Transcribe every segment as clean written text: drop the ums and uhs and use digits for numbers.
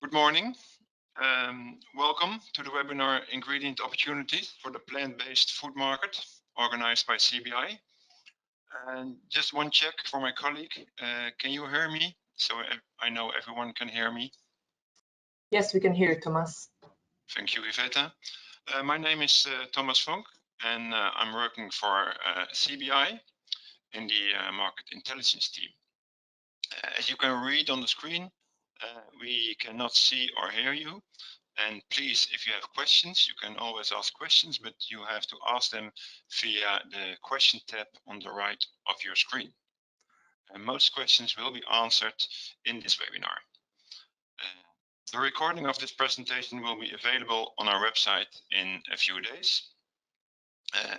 Good morning. Welcome to the webinar Ingredient Opportunities for the Plant-Based Food Market, organized by CBI. And just one check for my colleague. Can you hear me? So I know everyone can hear me. Yes, we can hear you, Thomas. Thank you, Iveta. My name is Thomas Vonk, and I'm working for CBI in the Market Intelligence team. As you can read on the screen, we cannot see or hear you. And please, if you have questions, you can always ask questions, but you have to ask them via the question tab on the right of your screen. And most questions will be answered in this webinar. The recording of this presentation will be available on our website in a few days.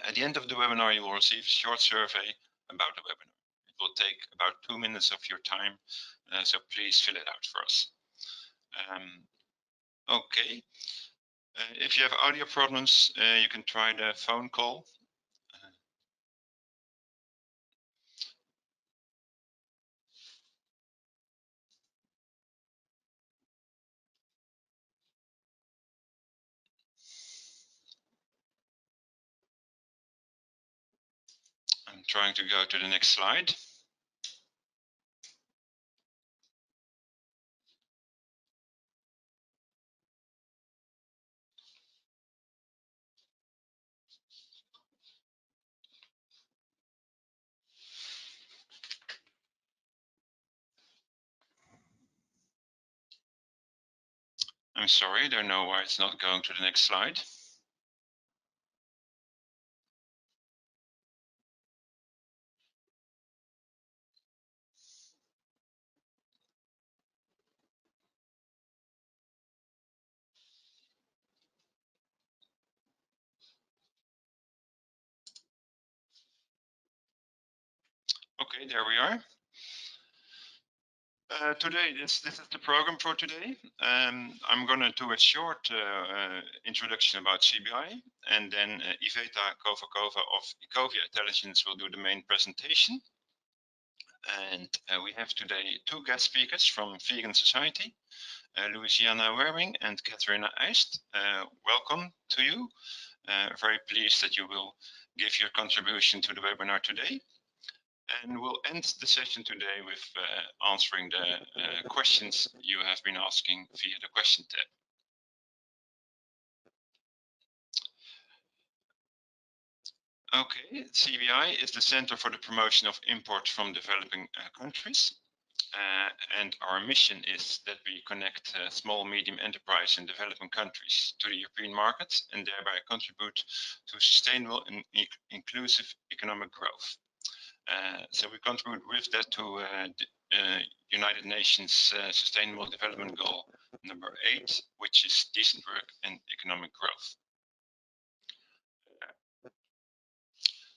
At the end of the webinar, you will receive a short survey about the webinar. It will take about 2 minutes of your time, so please fill it out for us. Okay. If you have audio problems, you can try the phone call. I'm trying to go to the next slide. I'm sorry, I don't know why it's not going to the next slide. Okay, there we are. Today, this is the program for today. I'm going to do a short introduction about CBI, and then Iveta Kovacova of Ecovia Intelligence will do the main presentation. And we have today two guest speakers from Vegan Society, Louisianna Waring and Katharina Eist. Welcome to you. Very pleased that you will give your contribution to the webinar today. And we'll end the session today with answering the questions you have been asking via the question tab. Okay, CBI is the Center for the Promotion of Import from Developing Countries. And our mission is that we connect small, medium enterprise in developing countries to the European market and thereby contribute to sustainable and inclusive economic growth. So we contribute with that to the United Nations Sustainable Development Goal number 8, which is decent work and economic growth.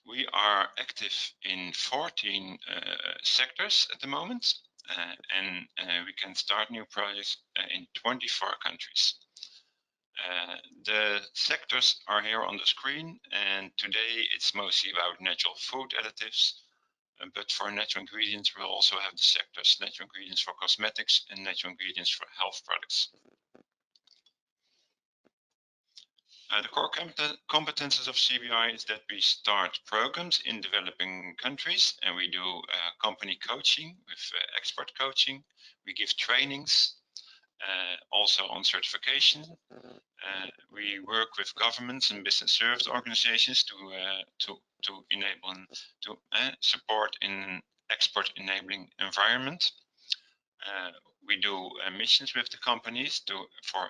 We are active in 14 sectors at the moment, and we can start new projects in 24 countries. The sectors are here on the screen, and today it's mostly about natural food additives. But for natural ingredients, we'll also have the sectors natural ingredients for cosmetics and natural ingredients for health products. The core competences of CBI is that we start programs in developing countries, and we do company coaching with expert coaching. We give trainings, also on certification. We work with governments and business service organizations to enable and to support in an export enabling environment. We do missions with the companies for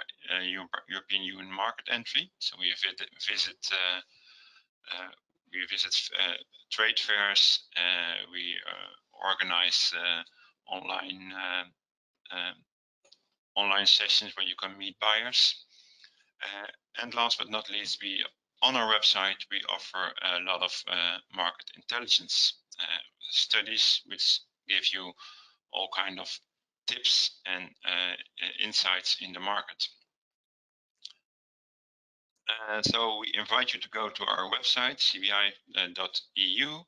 European Union market entry. So we visit trade fairs. We organize online sessions where you can meet buyers. And last but not least, on our website we offer a lot of market intelligence studies, which give you all kind of tips and insights in the market. So we invite you to go to our website, cbi.eu,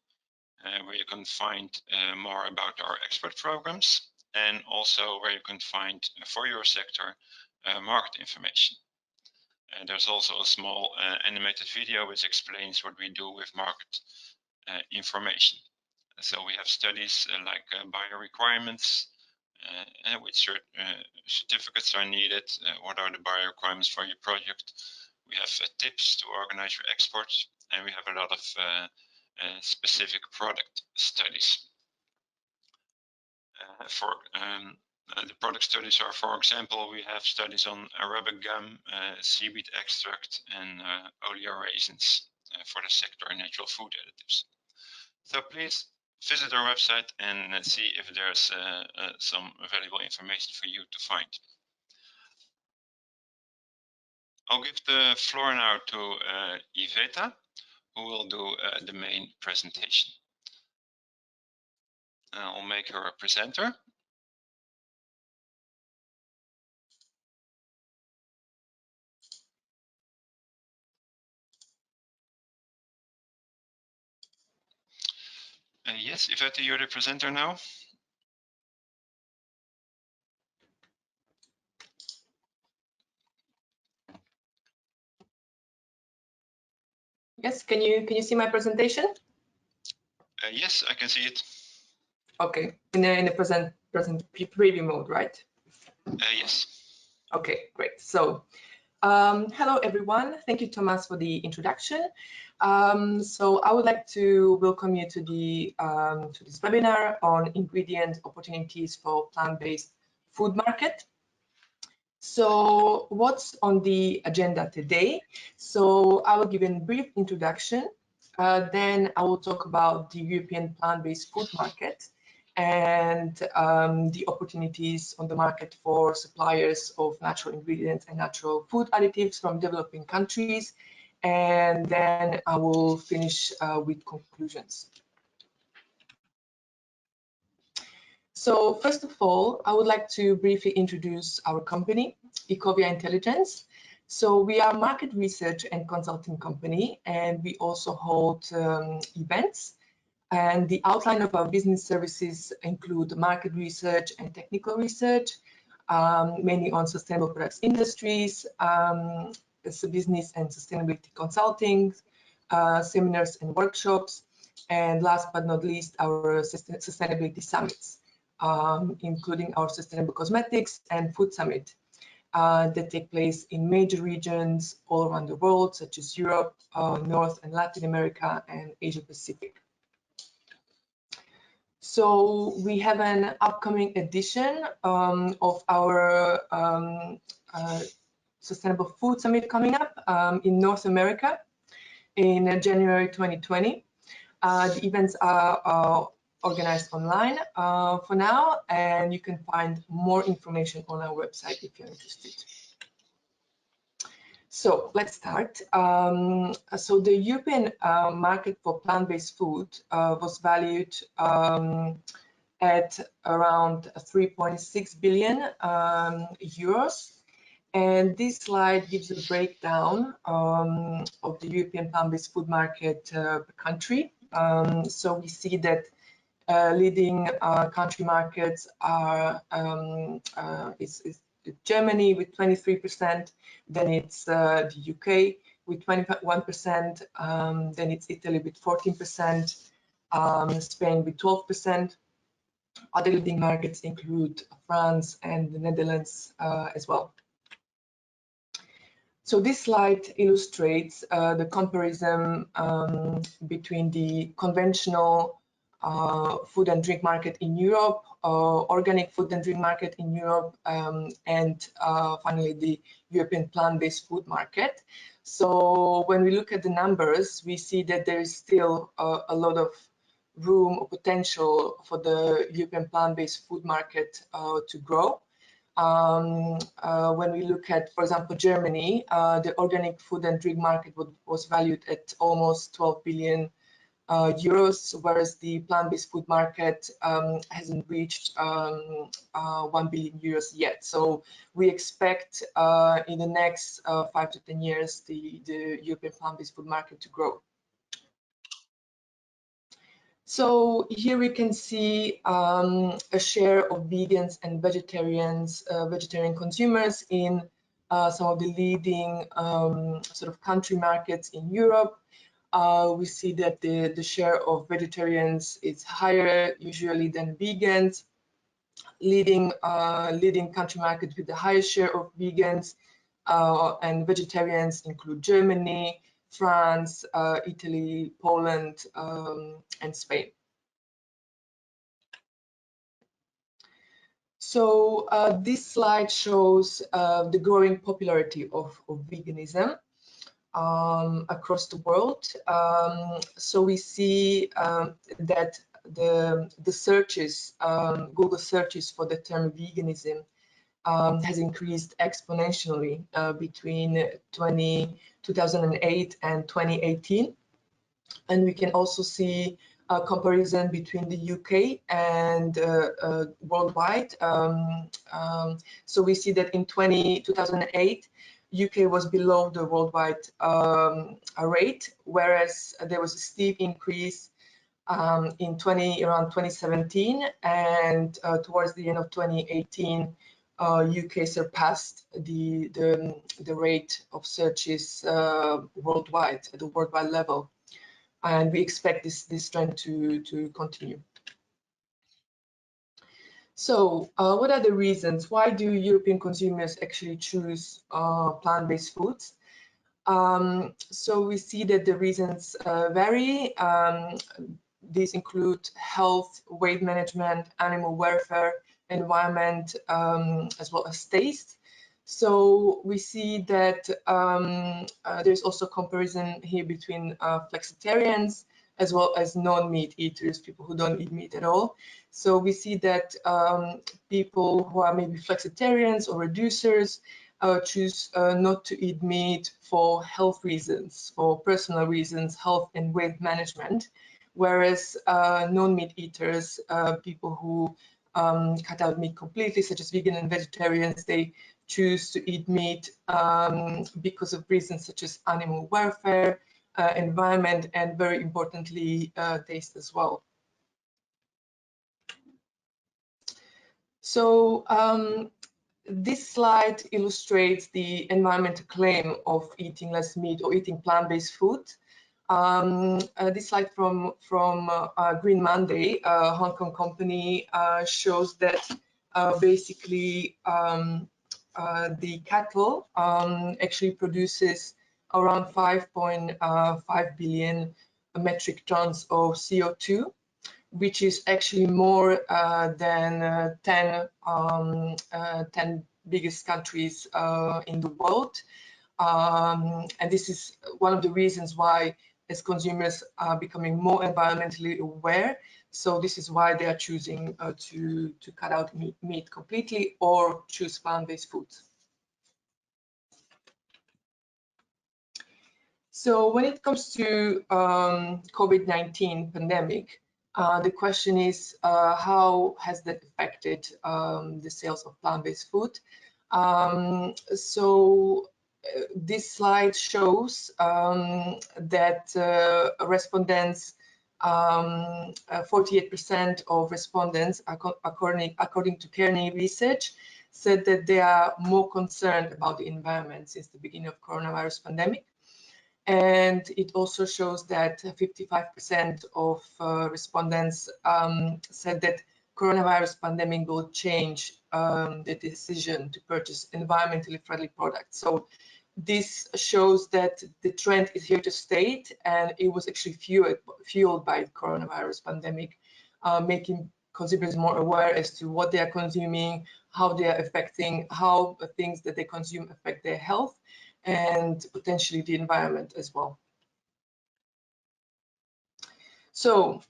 where you can find more about our expert programs. and also where you can find for your sector market information. There's also a small animated video which explains what we do with market information. So we have studies like bio requirements, which certificates are needed, what are the bio requirements for your project. We have tips to organize your exports, and we have a lot of specific product studies. The product studies are, for example, we have studies on arabic gum, seaweed extract, and oleoraisins for the sector and natural food additives. So please visit our website and see if there's some valuable information for you to find. I'll give the floor now to Iveta, who will do the main presentation. I'll make her a presenter. Yes, Iveta, you're the presenter now. Yes, can you see my presentation? Yes, I can see it. Okay, in the present preview mode, right? Yes. Okay, great. So hello everyone. Thank you, Thomas, for the introduction. So I would like to welcome you to this webinar on ingredient opportunities for plant-based food market. So what's on the agenda today? So I will give a brief introduction. Then I will talk about the European plant-based food market and the opportunities on the market for suppliers of natural ingredients and natural food additives from developing countries. And then I will finish with conclusions. So first of all, I would like to briefly introduce our company, Ecovia Intelligence. So we are a market research and consulting company, and we also hold events. And the outline of our business services include market research and technical research, mainly on sustainable products industries, business and sustainability consulting, seminars and workshops, and last but not least, our sustainability summits, including our Sustainable Cosmetics and Food Summit that take place in major regions all around the world, such as Europe, North and Latin America, and Asia Pacific. So we have an upcoming edition of our Sustainable Food Summit coming up in North America in January 2020. The events are organized online for now, and you can find more information on our website if you're interested. So let's start. So the European market for plant-based food was valued at around 3.6 billion euros. And this slide gives a breakdown of the European plant-based food market per country. So we see that leading country markets are is Germany with 23%, then it's the UK with 21%, then it's Italy with 14%, Spain with 12%. Other leading markets include France and the Netherlands as well. So this slide illustrates the comparison between the conventional food and drink market in Europe, organic food and drink market in Europe, and finally the European plant-based food market. So when we look at the numbers, we see that there is still a lot of room or potential for the European plant-based food market to grow. When we look at, for example, Germany, the organic food and drink market was valued at almost 12 billion euros, whereas the plant-based food market hasn't reached 1 billion euros yet. So we expect in the next 5 to 10 years the European plant-based food market to grow. So here we can see a share of vegans and vegetarian consumers in some of the leading sort of country markets in Europe. We see that the share of vegetarians is higher usually than vegans. Leading country markets with the highest share of vegans and vegetarians include Germany, France, Italy, Poland, and Spain. So this slide shows the growing popularity of veganism across the world. So we see that the searches, Google searches for the term veganism has increased exponentially between 2008 and 2018. And we can also see a comparison between the UK and worldwide. So we see that in 2008, UK was below the worldwide rate, whereas there was a steep increase in around 2017, and towards the end of 2018, UK surpassed the rate of searches worldwide at the worldwide level, and we expect this trend to continue. So, what are the reasons? Why do European consumers actually choose plant-based foods? So we see that the reasons vary. These include health, weight management, animal welfare, environment, as well as taste. So we see that there's also comparison here between flexitarians as well as non-meat eaters, people who don't eat meat at all. So we see that people who are maybe flexitarians or reducers choose not to eat meat for health reasons, for personal reasons, health and weight management, whereas non-meat eaters, people who cut out meat completely, such as vegan and vegetarians, they choose to eat meat because of reasons such as animal welfare, environment, and very importantly, taste as well. So this slide illustrates the environmental claim of eating less meat or eating plant-based food. This slide from Green Monday, a Hong Kong company, shows that basically the cattle actually produces around 5.5 billion metric tons of CO2, which is actually more than 10 biggest countries in the world. And this is one of the reasons why, as consumers are becoming more environmentally aware, so this is why they are choosing to cut out meat completely or choose plant-based foods. So when it comes to COVID-19 pandemic, the question is how has that affected the sales of plant-based food? This slide shows that respondents, 48% of respondents, according to Kearney research, said that they are more concerned about the environment since the beginning of coronavirus pandemic. And it also shows that 55% of respondents said that coronavirus pandemic will change the decision to purchase environmentally friendly products. So this shows that the trend is here to stay, and it was actually fueled by the coronavirus pandemic, making consumers more aware as to what they are consuming, how they are affecting, how the things that they consume affect their health, and potentially the environment as well. So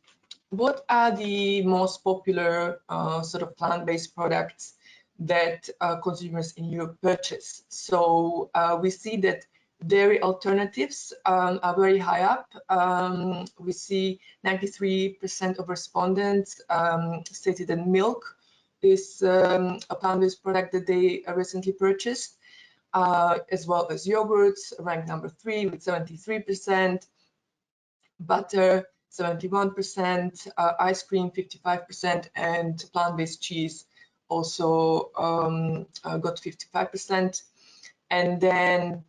what are the most popular sort of plant-based products that consumers in Europe purchase? So we see that dairy alternatives are very high up. We see 93% of respondents stated that milk is a plant-based product that they recently purchased, as well as yogurts, ranked number 3 with 73%, butter 71%, ice cream 55%, and plant-based cheese also got 55%. And then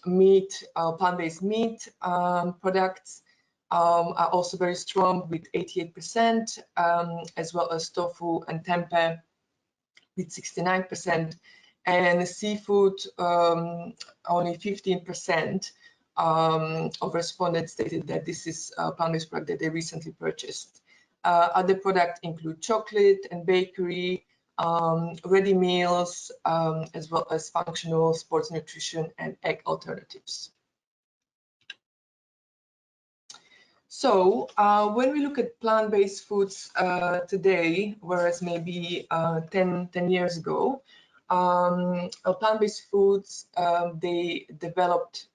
meat, plant-based meat products are also very strong with 88%, as well as tofu and tempeh with 69%, and seafood only 15% of respondents stated that this is a plant-based product that they recently purchased. Other products include chocolate and bakery, ready meals, as well as functional sports nutrition and egg alternatives. So when we look at plant-based foods today, whereas maybe 10 years ago, plant-based foods, they developed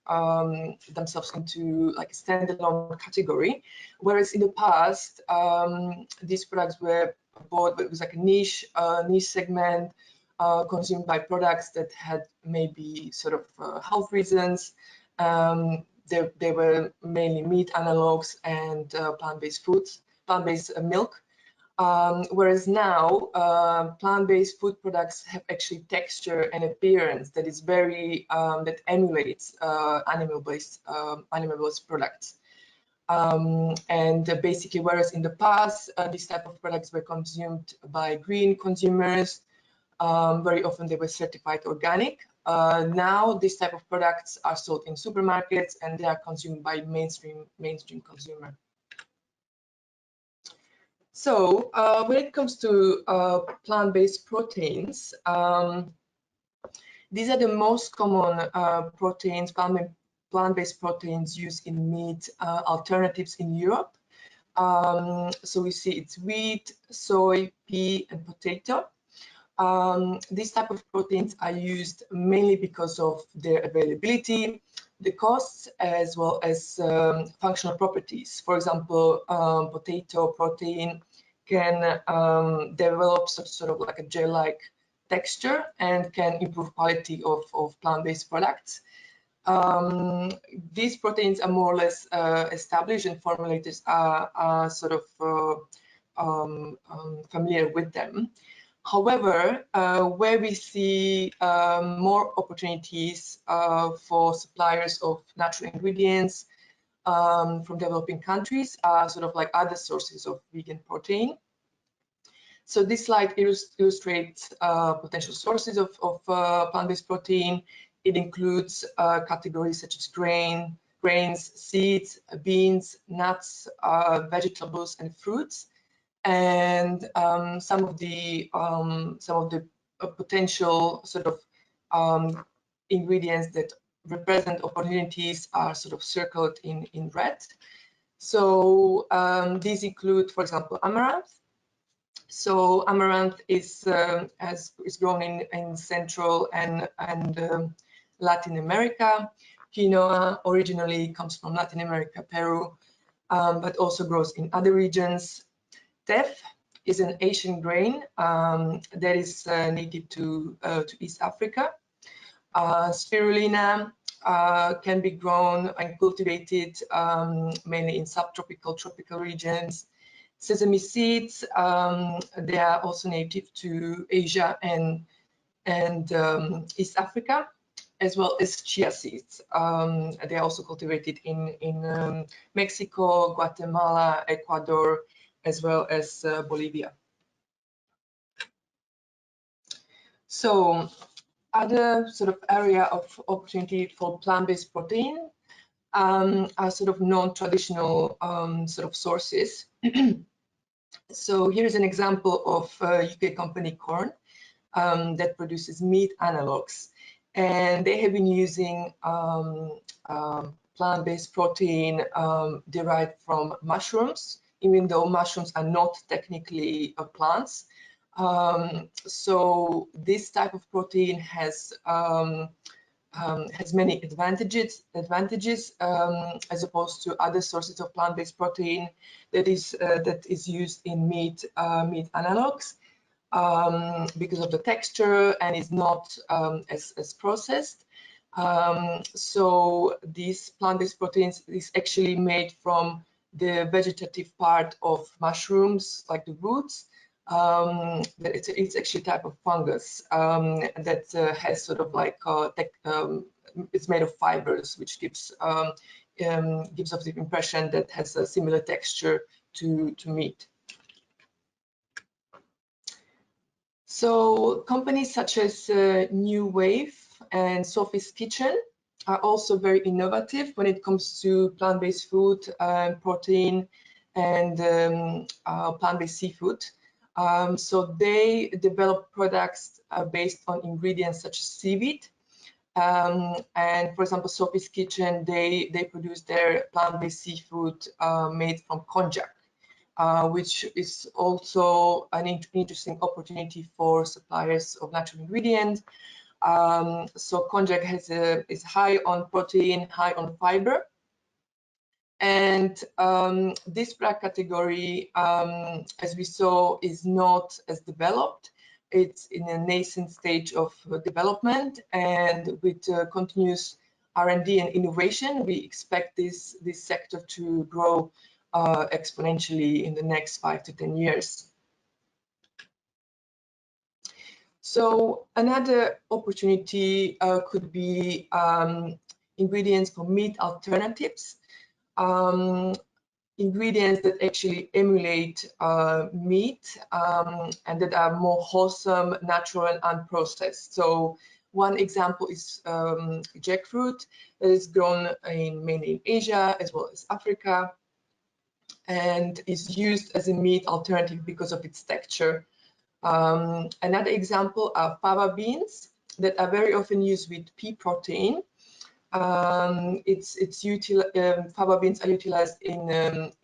themselves into like a standalone category, whereas in the past, these products were bought, but it was like a niche segment, consumed by products that had maybe sort of health reasons. They were mainly meat analogs and plant-based foods, plant-based milk. Whereas now, plant-based food products have actually texture and appearance that is very that emulates animal-based products. And basically, whereas in the past, these type of products were consumed by green consumers, very often they were certified organic. Now, these type of products are sold in supermarkets and they are consumed by mainstream consumer. So when it comes to plant-based proteins, these are the most common proteins, plant-based proteins used in meat alternatives in Europe. So we see it's wheat, soy, pea, and potato. These type of proteins are used mainly because of their availability, the costs, as well as functional properties. For example, potato protein can develop sort of like a gel-like texture and can improve quality of plant-based products. These proteins are more or less established, and formulators are sort of familiar with them. However, where we see more opportunities for suppliers of natural ingredients from developing countries are sort of like other sources of vegan protein. So this slide illustrates potential sources of plant-based protein. It includes categories such as grains, seeds, beans, nuts, vegetables, and fruits. And some of the potential sort of ingredients that represent opportunities are sort of circled in red. So these include, for example, amaranth. So amaranth is grown in Central and Latin America. Quinoa originally comes from Latin America, Peru, but also grows in other regions. Teff is an Asian grain that is native to East Africa. Spirulina can be grown and cultivated mainly in subtropical, tropical regions. Sesame seeds, they are also native to Asia and East Africa, as well as chia seeds. They are also cultivated in Mexico, Guatemala, Ecuador, as well as Bolivia. So other sort of area of opportunity for plant-based protein are sort of non-traditional sort of sources. So here's an example of a UK company, Corn, that produces meat analogs. And they have been using plant-based protein derived from mushrooms, even though mushrooms are not technically plants. So this type of protein has many advantages as opposed to other sources of plant-based protein that is used in meat analogs because of the texture and is not as processed. So these plant-based proteins is actually made from the vegetative part of mushrooms, like the roots. It's actually a type of fungus that has sort of like it's made of fibers, which gives off the impression that has a similar texture to meat. So companies such as New Wave and Sophie's Kitchen are also very innovative when it comes to plant-based food, protein, and plant-based seafood. So they develop products based on ingredients such as seaweed. And for example, Sophie's Kitchen, they produce their plant-based seafood made from konjac. Which is also an interesting opportunity for suppliers of natural ingredients. So konjac is high on protein, high on fiber. And this product category, as we saw, is not as developed. It's in a nascent stage of development, and with continuous R&D and innovation, we expect this sector to grow exponentially in the next 5 to 10 years. So another opportunity could be ingredients for meat alternatives, ingredients that actually emulate meat and that are more wholesome, natural, and unprocessed. So one example is jackfruit that is grown mainly in Asia as well as Africa, and is used as a meat alternative because of its texture. Another example are fava beans that are very often used with pea protein. Fava beans are utilized in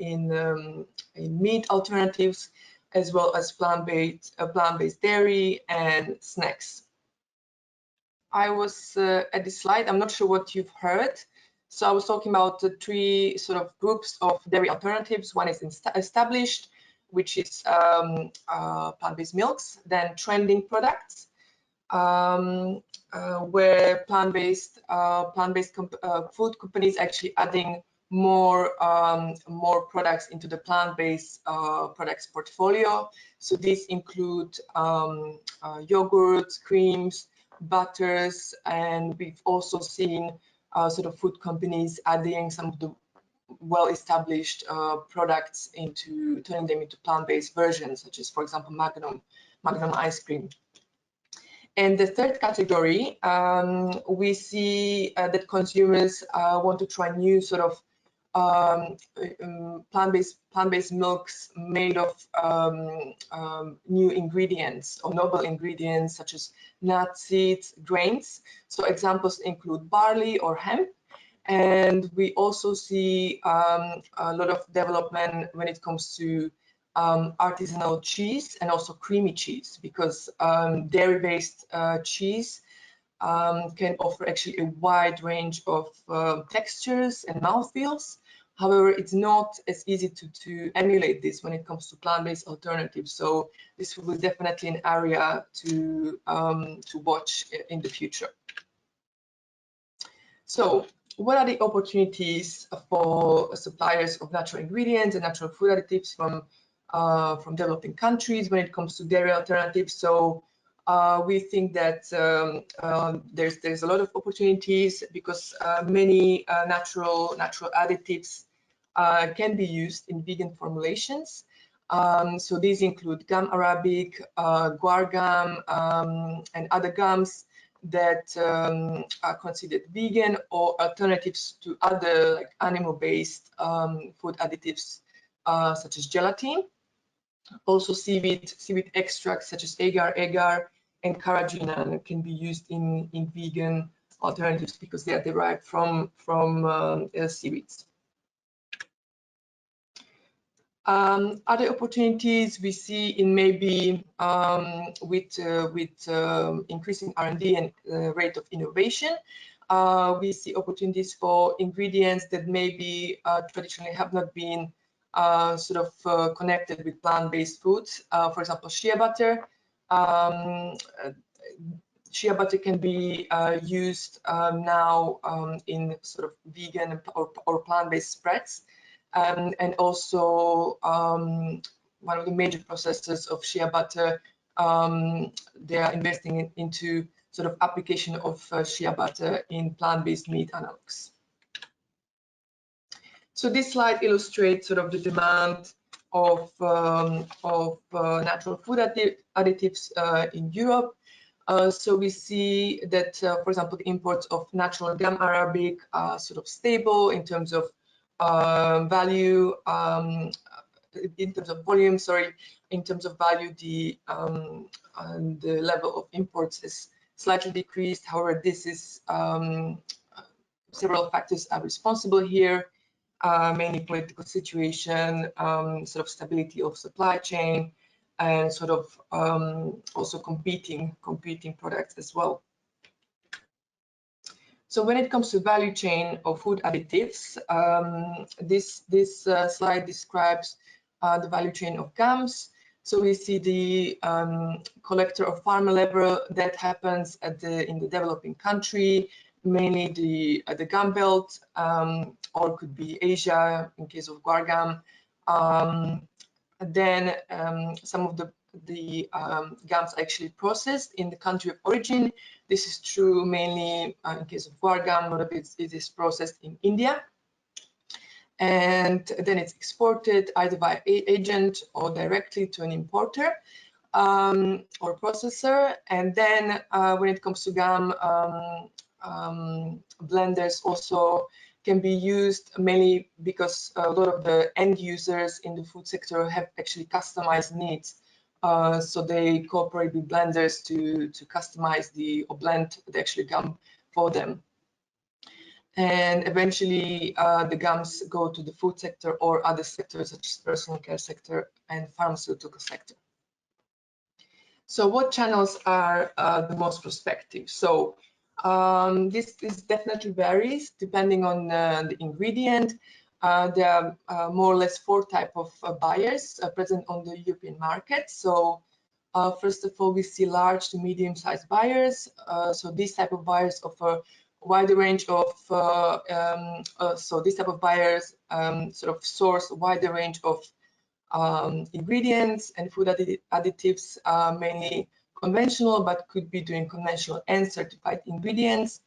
meat alternatives as well as plant-based dairy and snacks. I was at this slide, I'm not sure what you've heard. So I was talking about the three sort of groups of dairy alternatives. One is established, which is plant-based milks, then trending products, where plant-based food companies actually adding more products into the plant-based products portfolio. So these include yogurts, creams, butters, and we've also seen sort of food companies adding some of the well-established products turning them into plant-based versions, such as, for example, Magnum ice cream. And the third category, we see that consumers want to try new sort of plant-based milks made of new ingredients or novel ingredients such as nuts, seeds, grains. So examples include barley or hemp. And we also see a lot of development when it comes to artisanal cheese and also creamy cheese, because dairy-based cheese can offer actually a wide range of textures and mouthfeels. However, it's not as easy to emulate this when it comes to plant-based alternatives. So this will be definitely an area to watch in the future. So what are the opportunities for suppliers of natural ingredients and natural food additives from developing countries when it comes to dairy alternatives? So we think that there's a lot of opportunities because many natural additives can be used in vegan formulations. So these include gum arabic, guar gum, and other gums that are considered vegan or alternatives to other like animal-based food additives such as gelatin. Also seaweed extracts such as agar, and carrageenan can be used in vegan alternatives because they are derived from seaweeds. Other opportunities we see in maybe with increasing R&D and rate of innovation, we see opportunities for ingredients that maybe traditionally have not been connected with plant-based foods. For example, shea butter. Shea butter can be used now in sort of vegan or plant-based spreads. and also one of the major processors of shea butter. They are investing into sort of application of shea butter in plant-based meat analogs. So this slide illustrates sort of the demand of natural food additives in Europe. So we see that, for example, the imports of natural gum arabic are sort of stable in terms of value, in terms of volume, sorry, in terms of value, the level of imports is slightly decreased. However, this is several factors are responsible here, mainly political situation, sort of stability of supply chain, and sort of also competing products as well. So when it comes to value chain of food additives, this slide describes the value chain of gums. So we see the collector of farmer level that happens at in the developing country, mainly the gum belt, or could be Asia in case of guar gum. Then some of the gums are actually processed in the country of origin. This is true mainly in case of guar gum. A lot of it is processed in India, and then it's exported either by agent or directly to an importer or processor. And then when it comes to gum, blenders also can be used mainly because a lot of the end users in the food sector have actually customized needs. So they cooperate with blenders to customize or blend the actual gum for them. And eventually the gums go to the food sector or other sectors such as personal care sector and pharmaceutical sector. So what channels are the most prospective? So this definitely varies depending on the ingredient. There are more or less 4 types of buyers present on the European market. So first of all, we see large to medium-sized buyers. So these type of buyers offer a wider range of, so these type of buyers sort of source a wider range of ingredients and food additives, mainly conventional, but could be doing conventional and certified ingredients.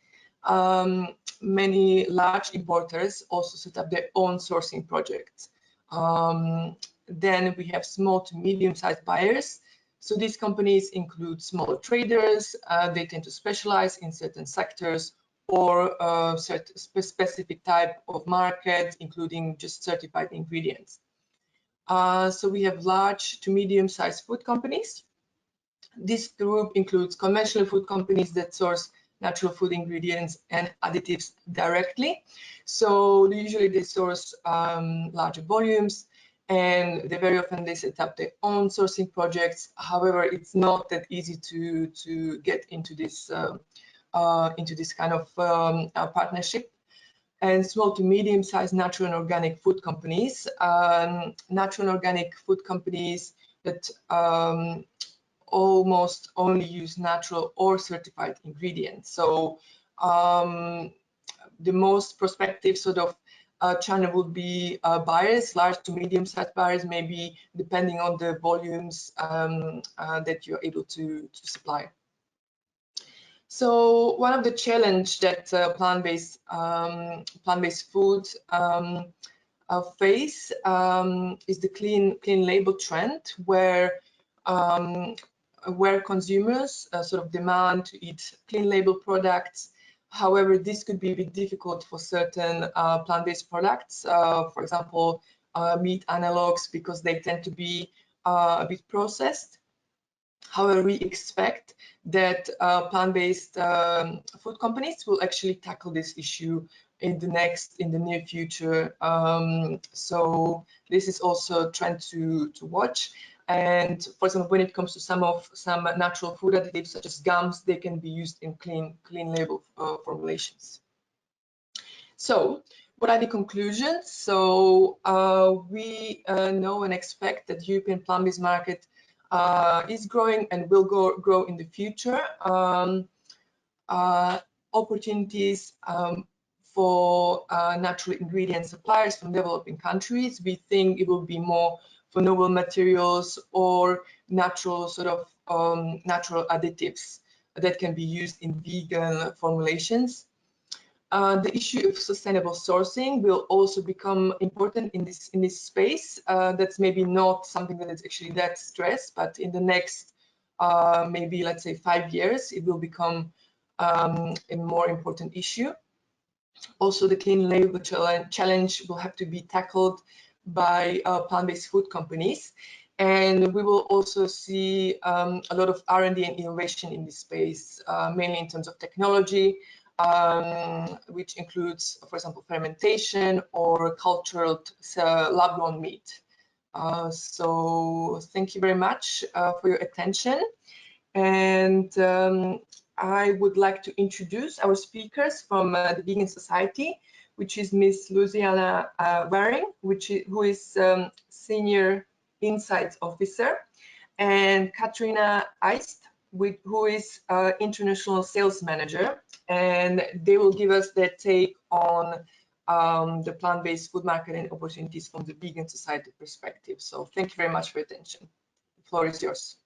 Many large importers also set up their own sourcing projects. Then we have small to medium-sized buyers. So these companies include smaller traders. They tend to specialize in certain sectors or certain specific type of market, including just certified ingredients. So we have large to medium-sized food companies. This group includes conventional food companies that source natural food ingredients and additives directly. So usually they source larger volumes, and very often they set up their own sourcing projects. However, it's not that easy to get into this kind of partnership. And small to medium-sized natural and organic food companies. Natural and organic food companies that almost only use natural or certified ingredients. So the most prospective sort of channel would be buyers, large to medium-sized buyers, maybe depending on the volumes that you're able to supply. So one of the challenge that plant-based foods face is the clean label trend, where consumers sort of demand to eat clean label products. However, this could be a bit difficult for certain plant-based products, for example, meat analogs, because they tend to be a bit processed. However, we expect that plant-based food companies will actually tackle this issue in the near future. So this is also a trend to watch. And for example, when it comes to some natural food additives such as gums, they can be used in clean label formulations. So what are the conclusions? So we know and expect that the European plant-based market is growing and will grow in the future. Opportunities for natural ingredient suppliers from developing countries. We think it will be more for novel materials or natural natural additives that can be used in vegan formulations. The issue of sustainable sourcing will also become important in this space. That's maybe not something that is actually that stressed, but in the next maybe, let's say, 5 years, it will become a more important issue. Also, the clean label challenge will have to be tackled by plant-based food companies. And we will also see a lot of R&D and innovation in this space, mainly in terms of technology, which includes, for example, fermentation or cultured lab-grown meat. So thank you very much for your attention. And I would like to introduce our speakers from the Vegan Society, which is Ms. Louisianna Waring, who is Senior Insights Officer, and Katharina Eist, who is International Sales Manager, and they will give us their take on the plant-based food market and opportunities from the Vegan Society perspective. So thank you very much for your attention. The floor is yours.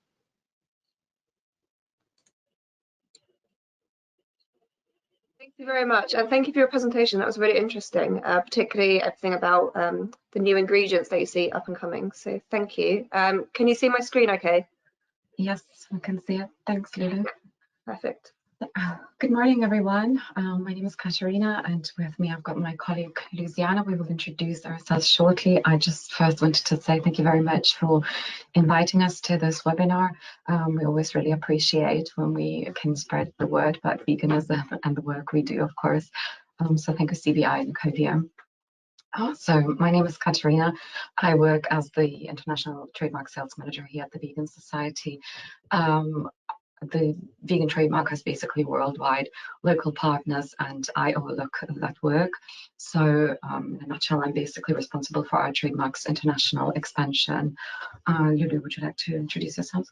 Thank you very much, and thank you for your presentation. That was really interesting, particularly everything about the new ingredients that you see up and coming. So thank you. Can you see my screen okay? Yes, I can see it. Thanks, Lulu. Perfect. Good morning, everyone. My name is Katharina, and with me I've got my colleague Louisianna. We will introduce ourselves shortly. I just first wanted to say thank you very much for inviting us to this webinar. We always really appreciate when we can spread the word about veganism and the work we do, of course. So thank you, CBI and Ecovia. So my name is Katharina. I work as the International Trademark Sales Manager here at the Vegan Society. The Vegan Trademark has basically worldwide local partners, and I overlook that work. So in a nutshell, I'm basically responsible for our trademark's international expansion. Lulu, would you like to introduce yourself?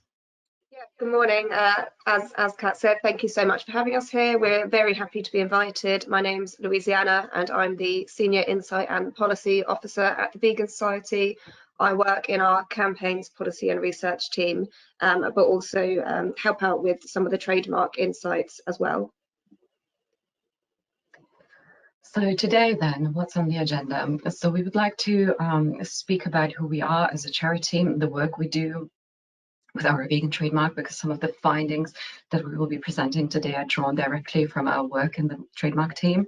Yeah, good morning. As Kat said, thank you so much for having us here. We're very happy to be invited. My name's Louisianna, and I'm the Senior Insight and Policy Officer at the Vegan Society. I work in our campaigns, policy and research team, but also help out with some of the trademark insights as well. So today then, what's on the agenda? So we would like to speak about who we are as a charity, the work we do with our vegan trademark, because some of the findings that we will be presenting today are drawn directly from our work in the trademark team.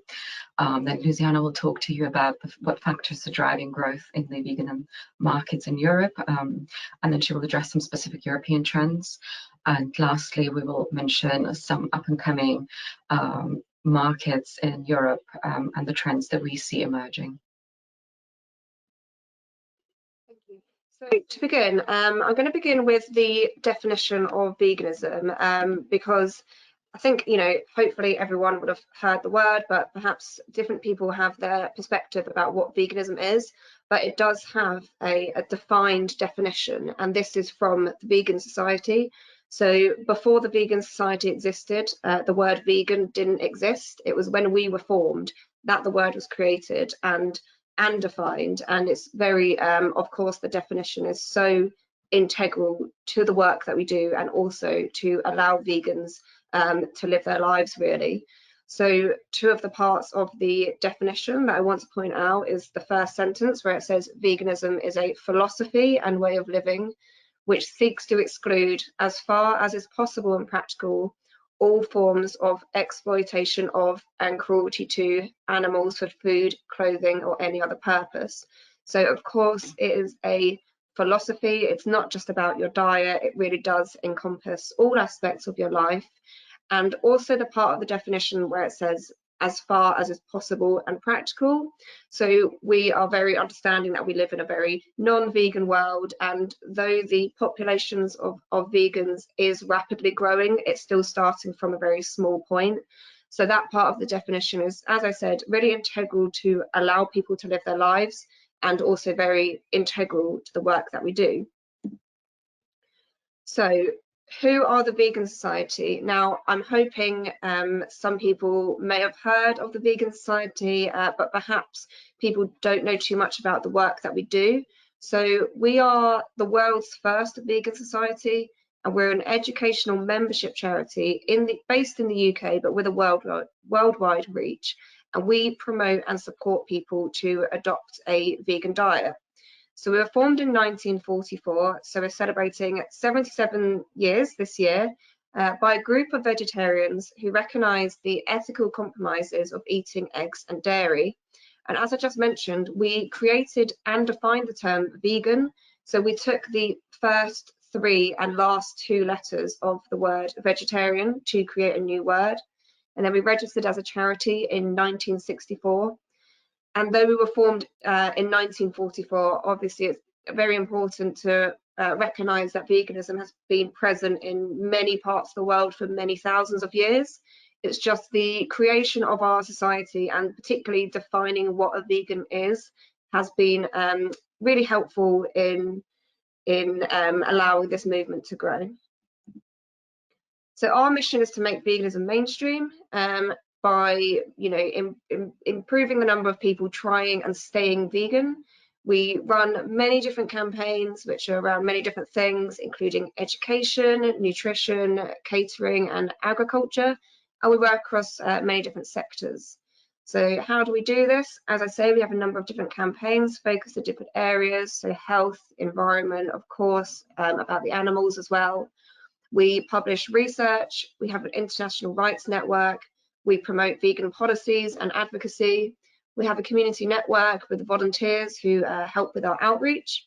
Then Louisianna will talk to you about what factors are driving growth in the vegan markets in Europe, and then she will address some specific European trends. And lastly, we will mention some up-and-coming markets in Europe and the trends that we see emerging. Thank you. So to begin, I'm going to begin with the definition of veganism, because I think, hopefully everyone would have heard the word, but perhaps different people have their perspective about what veganism is, but it does have a defined definition, and this is from the Vegan Society. So before the Vegan Society existed, the word vegan didn't exist. It was when we were formed that the word was created and defined, and it's very, of course, the definition is so integral to the work that we do, and also to allow vegans to live their lives, really. So two of the parts of the definition that I want to point out is the first sentence, where it says veganism is a philosophy and way of living which seeks to exclude, as far as is possible and practical, all forms of exploitation of and cruelty to animals for food, clothing, or any other purpose. So of course it is a philosophy. It's not just about your diet. It really does encompass all aspects of your life. And also the part of the definition where it says as far as is possible and practical. So we are very understanding that we live in a very non-vegan world, and though the populations of vegans is rapidly growing, it's still starting from a very small point. So that part of the definition is, as I said, really integral to allow people to live their lives, and also very integral to the work that we do. So who are the Vegan Society? Now, I'm hoping some people may have heard of the Vegan Society, but perhaps people don't know too much about the work that we do. So we are the world's first vegan society, and we're an educational membership charity based in the UK, but with a worldwide reach. And we promote and support people to adopt a vegan diet. So we were formed in 1944, so we're celebrating 77 years this year by a group of vegetarians who recognise the ethical compromises of eating eggs and dairy. And as I just mentioned, we created and defined the term vegan. So we took the first 3 and last 2 letters of the word vegetarian to create a new word. And then we registered as a charity in 1964. And though we were formed in 1944, obviously it's very important to recognise that veganism has been present in many parts of the world for many thousands of years. It's just the creation of our society, and particularly defining what a vegan is, has been really helpful in allowing this movement to grow. So our mission is to make veganism mainstream by improving the number of people trying and staying vegan. We run many different campaigns which are around many different things, including education, nutrition, catering and agriculture, and we work across many different sectors. So how do we do this? As I say, we have a number of different campaigns focused on different areas, so health, environment, of course, about the animals as well. We publish research, we have an international rights network, we promote vegan policies and advocacy, we have a community network with volunteers who help with our outreach.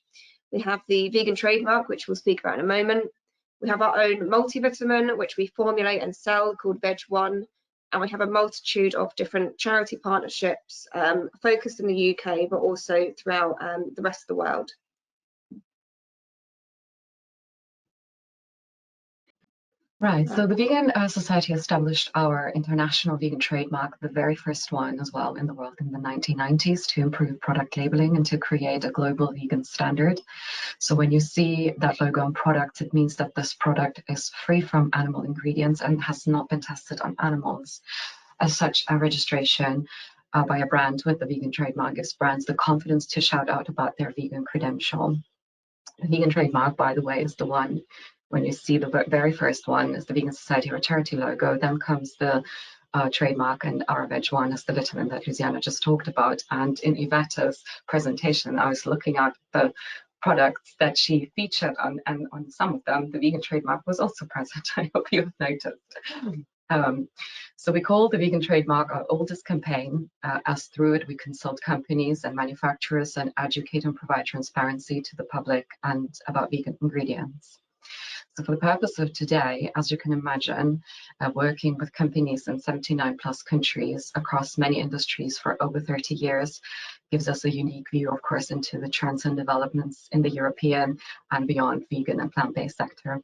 We have the Vegan Trademark, which we'll speak about in a moment. We have our own multivitamin, which we formulate and sell, called Veg One, and we have a multitude of different charity partnerships focused in the UK, but also throughout the rest of the world. Right, so the Vegan Society established our international vegan trademark, the very first one as well in the world in the 1990s, to improve product labeling and to create a global vegan standard. So when you see that logo on products, it means that this product is free from animal ingredients and has not been tested on animals. As such, a registration by a brand with the vegan trademark gives brands the confidence to shout out about their vegan credential. The vegan trademark, by the way, is the one, when you see the very first one is the Vegan Society or charity logo, then comes the trademark, and our Veg One is the vitamin that Louisianna just talked about. And in Iveta's presentation, I was looking at the products that she featured on, and on some of them, the vegan trademark was also present. I hope you have noticed. So we call the vegan trademark our oldest campaign, as through it we consult companies and manufacturers and educate and provide transparency to the public and about vegan ingredients. So for the purpose of today, as you can imagine, working with companies in 79+ countries across many industries for over 30 years gives us a unique view, of course, into the trends and developments in the European and beyond vegan and plant-based sector.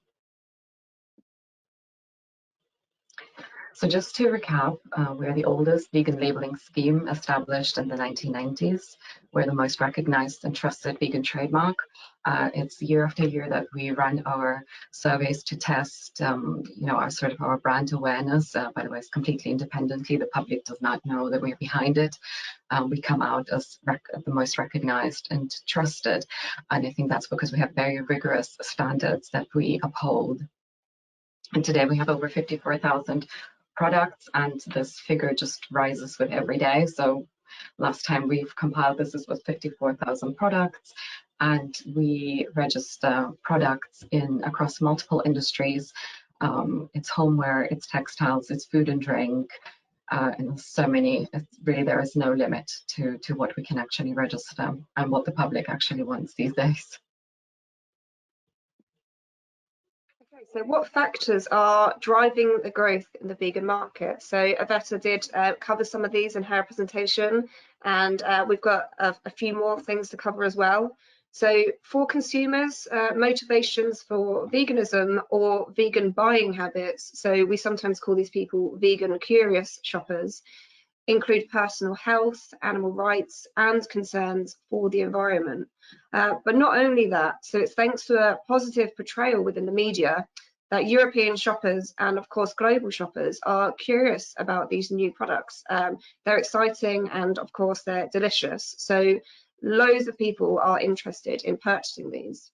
So just to recap, we're the oldest vegan labeling scheme established in the 1990s. We're the most recognized and trusted vegan trademark. It's year after year that we run our surveys to test, our brand awareness. By the way, it's completely independently. The public does not know that we're behind it. We come out as the most recognized and trusted. And I think that's because we have very rigorous standards that we uphold. And today we have over 54,000 products, and this figure just rises with every day. So last time we've compiled this was 54,000 products, and we register products across multiple industries. It's homeware, it's textiles, it's food and drink, and so many. There is no limit to what we can actually register and what the public actually wants these days. Okay, so what factors are driving the growth in the vegan market? So Iveta did cover some of these in her presentation, and we've got a few more things to cover as well. So for consumers, motivations for veganism or vegan buying habits, so we sometimes call these people vegan curious shoppers, include personal health, animal rights, and concerns for the environment. But not only that, so it's thanks to a positive portrayal within the media that European shoppers and of course global shoppers are curious about these new products. They're exciting and of course they're delicious. So loads of people are interested in purchasing these.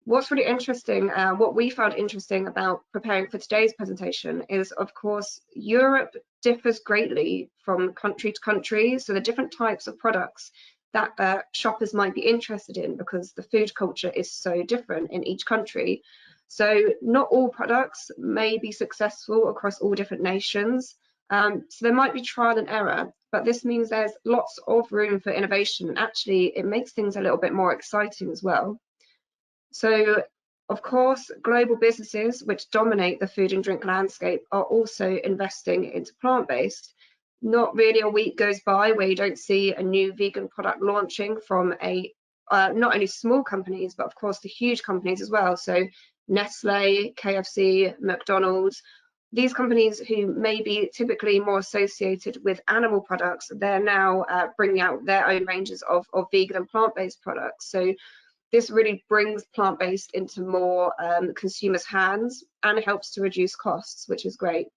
What's really interesting, what we found interesting about preparing for today's presentation is, of course, Europe differs greatly from country to country. So the different types of products that shoppers might be interested in, because the food culture is so different in each country. So not all products may be successful across all different nations. So there might be trial and error, but this means there's lots of room for innovation, and actually it makes things a little bit more exciting as well. So, of course, global businesses which dominate the food and drink landscape are also investing into plant-based. Not really a week goes by where you don't see a new vegan product launching from not only small companies, but of course the huge companies as well. So Nestle, KFC, McDonald's, these companies who may be typically more associated with animal products, they're now bringing out their own ranges of vegan and plant-based products. So this really brings plant-based into more consumers' hands and helps to reduce costs, which is great.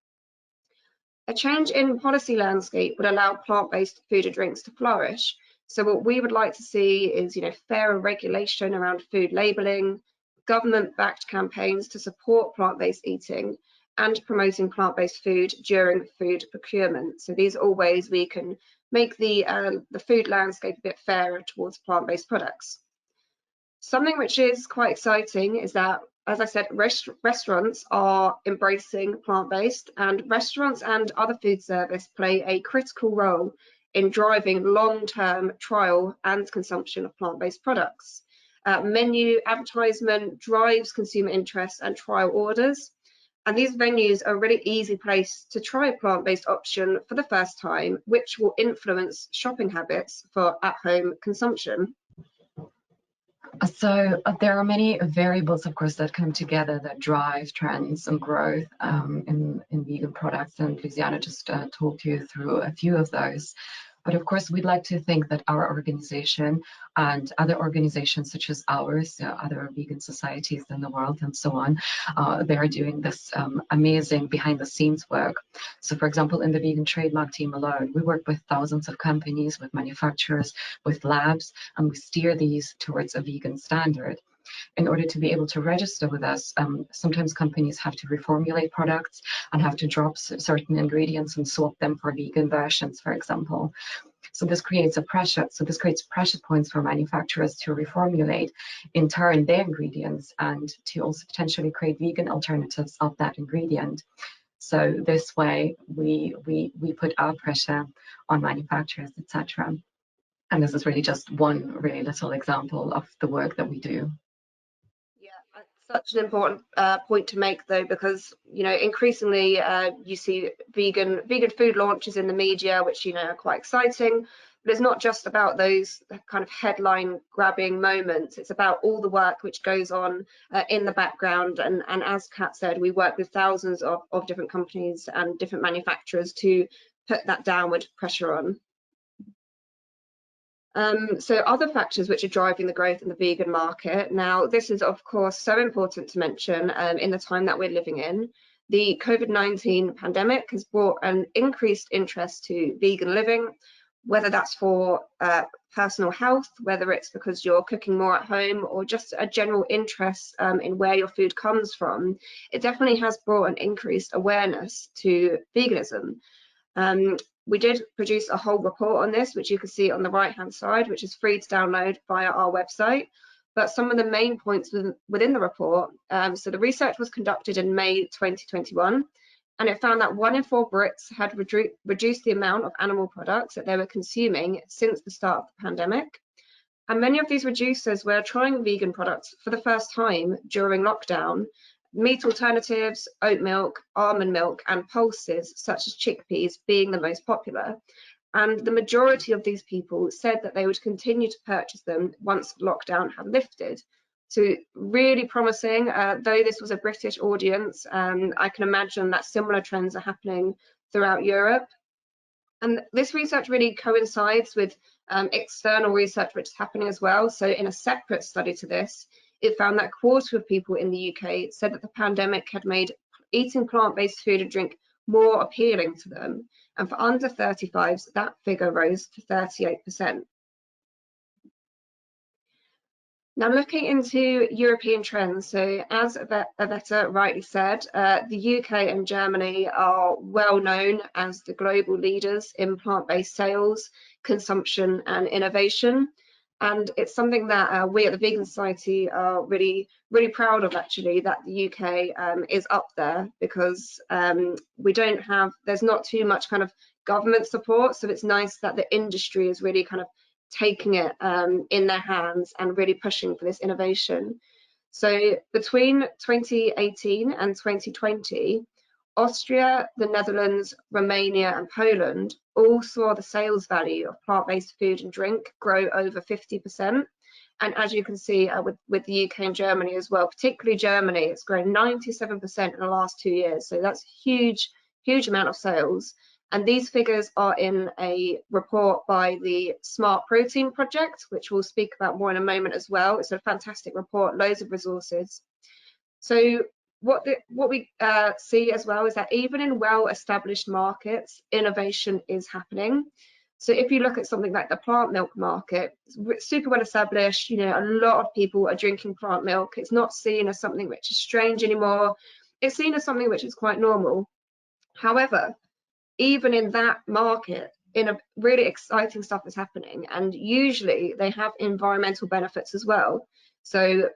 A change in policy landscape would allow plant-based food and drinks to flourish. So what we would like to see is, fairer regulation around food labelling, government-backed campaigns to support plant-based eating, and promoting plant-based food during food procurement. So these are all ways we can make the food landscape a bit fairer towards plant-based products. Something which is quite exciting is that, as I said, restaurants are embracing plant-based, and restaurants and other food service play a critical role in driving long-term trial and consumption of plant-based products. Menu advertisement drives consumer interest and trial orders, and these venues are a really easy place to try a plant-based option for the first time, which will influence shopping habits for at-home consumption. So there are many variables, of course, that come together that drive trends and growth in vegan products, and Louisianna just talked you through a few of those. But of course, we'd like to think that our organization and other organizations such as ours, other vegan societies in the world and so on, they are doing this amazing behind the scenes work. So for example, in the Vegan Trademark team alone, we work with thousands of companies, with manufacturers, with labs, and we steer these towards a vegan standard. In order to be able to register with us, sometimes companies have to reformulate products and have to drop certain ingredients and swap them for vegan versions, for example. So this creates pressure points for manufacturers to reformulate, in turn, their ingredients, and to also potentially create vegan alternatives of that ingredient. So this way, we put our pressure on manufacturers, etc. And this is really just one really little example of the work that we do. Such an important point to make, though, because increasingly you see vegan food launches in the media, which are quite exciting. But it's not just about those kind of headline grabbing moments. It's about all the work which goes on in the background. And as Kat said, we work with thousands of different companies and different manufacturers to put that downward pressure on. So other factors which are driving the growth in the vegan market. Now, this is, of course, so important to mention in the time that we're living in. The COVID-19 pandemic has brought an increased interest to vegan living, whether that's for personal health, whether it's because you're cooking more at home, or just a general interest in where your food comes from. It definitely has brought an increased awareness to veganism. We did produce a whole report on this, which you can see on the right-hand side, which is free to download via our website. But some of the main points within the report, so the research was conducted in May 2021, and it found that 1 in 4 Brits had reduced the amount of animal products that they were consuming since the start of the pandemic. And many of these reducers were trying vegan products for the first time during lockdown. Meat alternatives, oat milk, almond milk, and pulses such as chickpeas being the most popular. And the majority of these people said that they would continue to purchase them once lockdown had lifted. So really promising, though this was a British audience, I can imagine that similar trends are happening throughout Europe. And this research really coincides with external research which is happening as well. So in a separate study to this it found that a quarter of people in the UK said that the pandemic had made eating plant-based food and drink more appealing to them. And for under 35s, that figure rose to 38%. Now, looking into European trends, so as Iveta rightly said, the UK and Germany are well known as the global leaders in plant-based sales, consumption and innovation. And it's something that we at the Vegan Society are really proud of, actually, that the UK is up there, because there's not too much kind of government support. So it's nice that the industry is really kind of taking it in their hands and really pushing for this innovation. So between 2018 and 2020, Austria, the Netherlands, Romania and Poland all saw the sales value of plant-based food and drink grow over 50%. And as you can see with the UK and Germany as well, particularly Germany, it's grown 97% in the last 2 years. So that's huge amount of sales. And these figures are in a report by the Smart Protein Project, which we'll speak about more in a moment as well. It's a fantastic report, loads of resources. So what we see as well is that even in well-established markets, innovation is happening. So if you look at something like the plant milk market, it's super well established. You know, a lot of people are drinking plant milk. It's not seen as something which is strange anymore. It's seen as something which is quite normal. However, even in that market, really exciting stuff is happening, and usually they have environmental benefits as well. So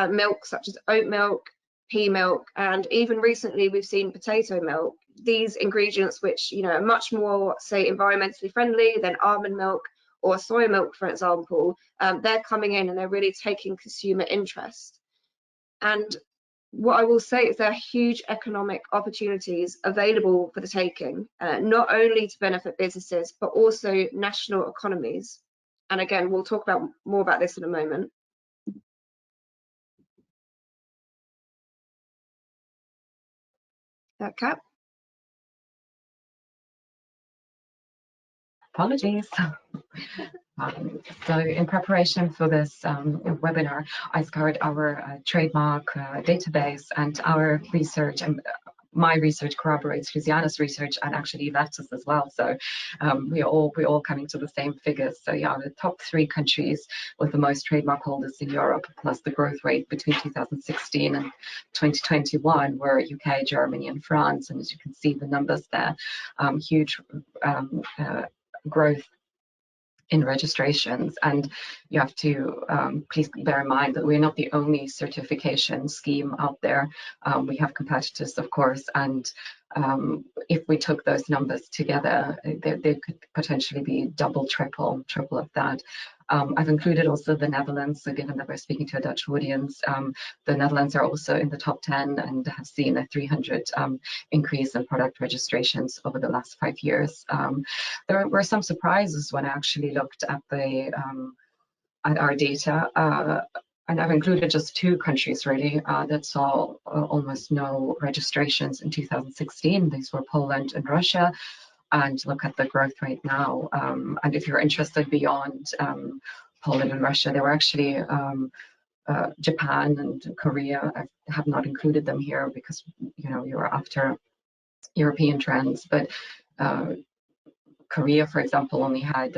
milk such as oat milk, pea milk, and even recently we've seen potato milk, these ingredients which, you know, are much more, say, environmentally friendly than almond milk or soy milk, for example, they're coming in and they're really taking consumer interest. And what I will say is there are huge economic opportunities available for the taking, not only to benefit businesses, but also national economies. And again, we'll talk more about this in a moment. Kat? Apologies. So in preparation for this webinar, I scoured our trademark database, and our research, and my research corroborates Louisiana's research and actually Iveta's as well. So we're all coming to the same figures. So yeah, the top 3 countries with the most trademark holders in Europe, plus the growth rate between 2016 and 2021 were UK, Germany and France. And as you can see the numbers there, huge growth in registrations. And you have to please bear in mind that we're not the only certification scheme out there. We have competitors, of course, and if we took those numbers together, they could potentially be double, triple of that. I've included also the Netherlands, so given that we're speaking to a Dutch audience, the Netherlands are also in the top 10 and have seen a 300 increase in product registrations over the last 5 years. There were some surprises when I actually looked at at our data, and I've included just 2 countries really that saw almost no registrations in 2016. These were Poland and Russia. And look at the growth rate now. And if you're interested beyond Poland and Russia, there were actually Japan and Korea. I have not included them here because, you know, you're after European trends. But Korea, for example, only had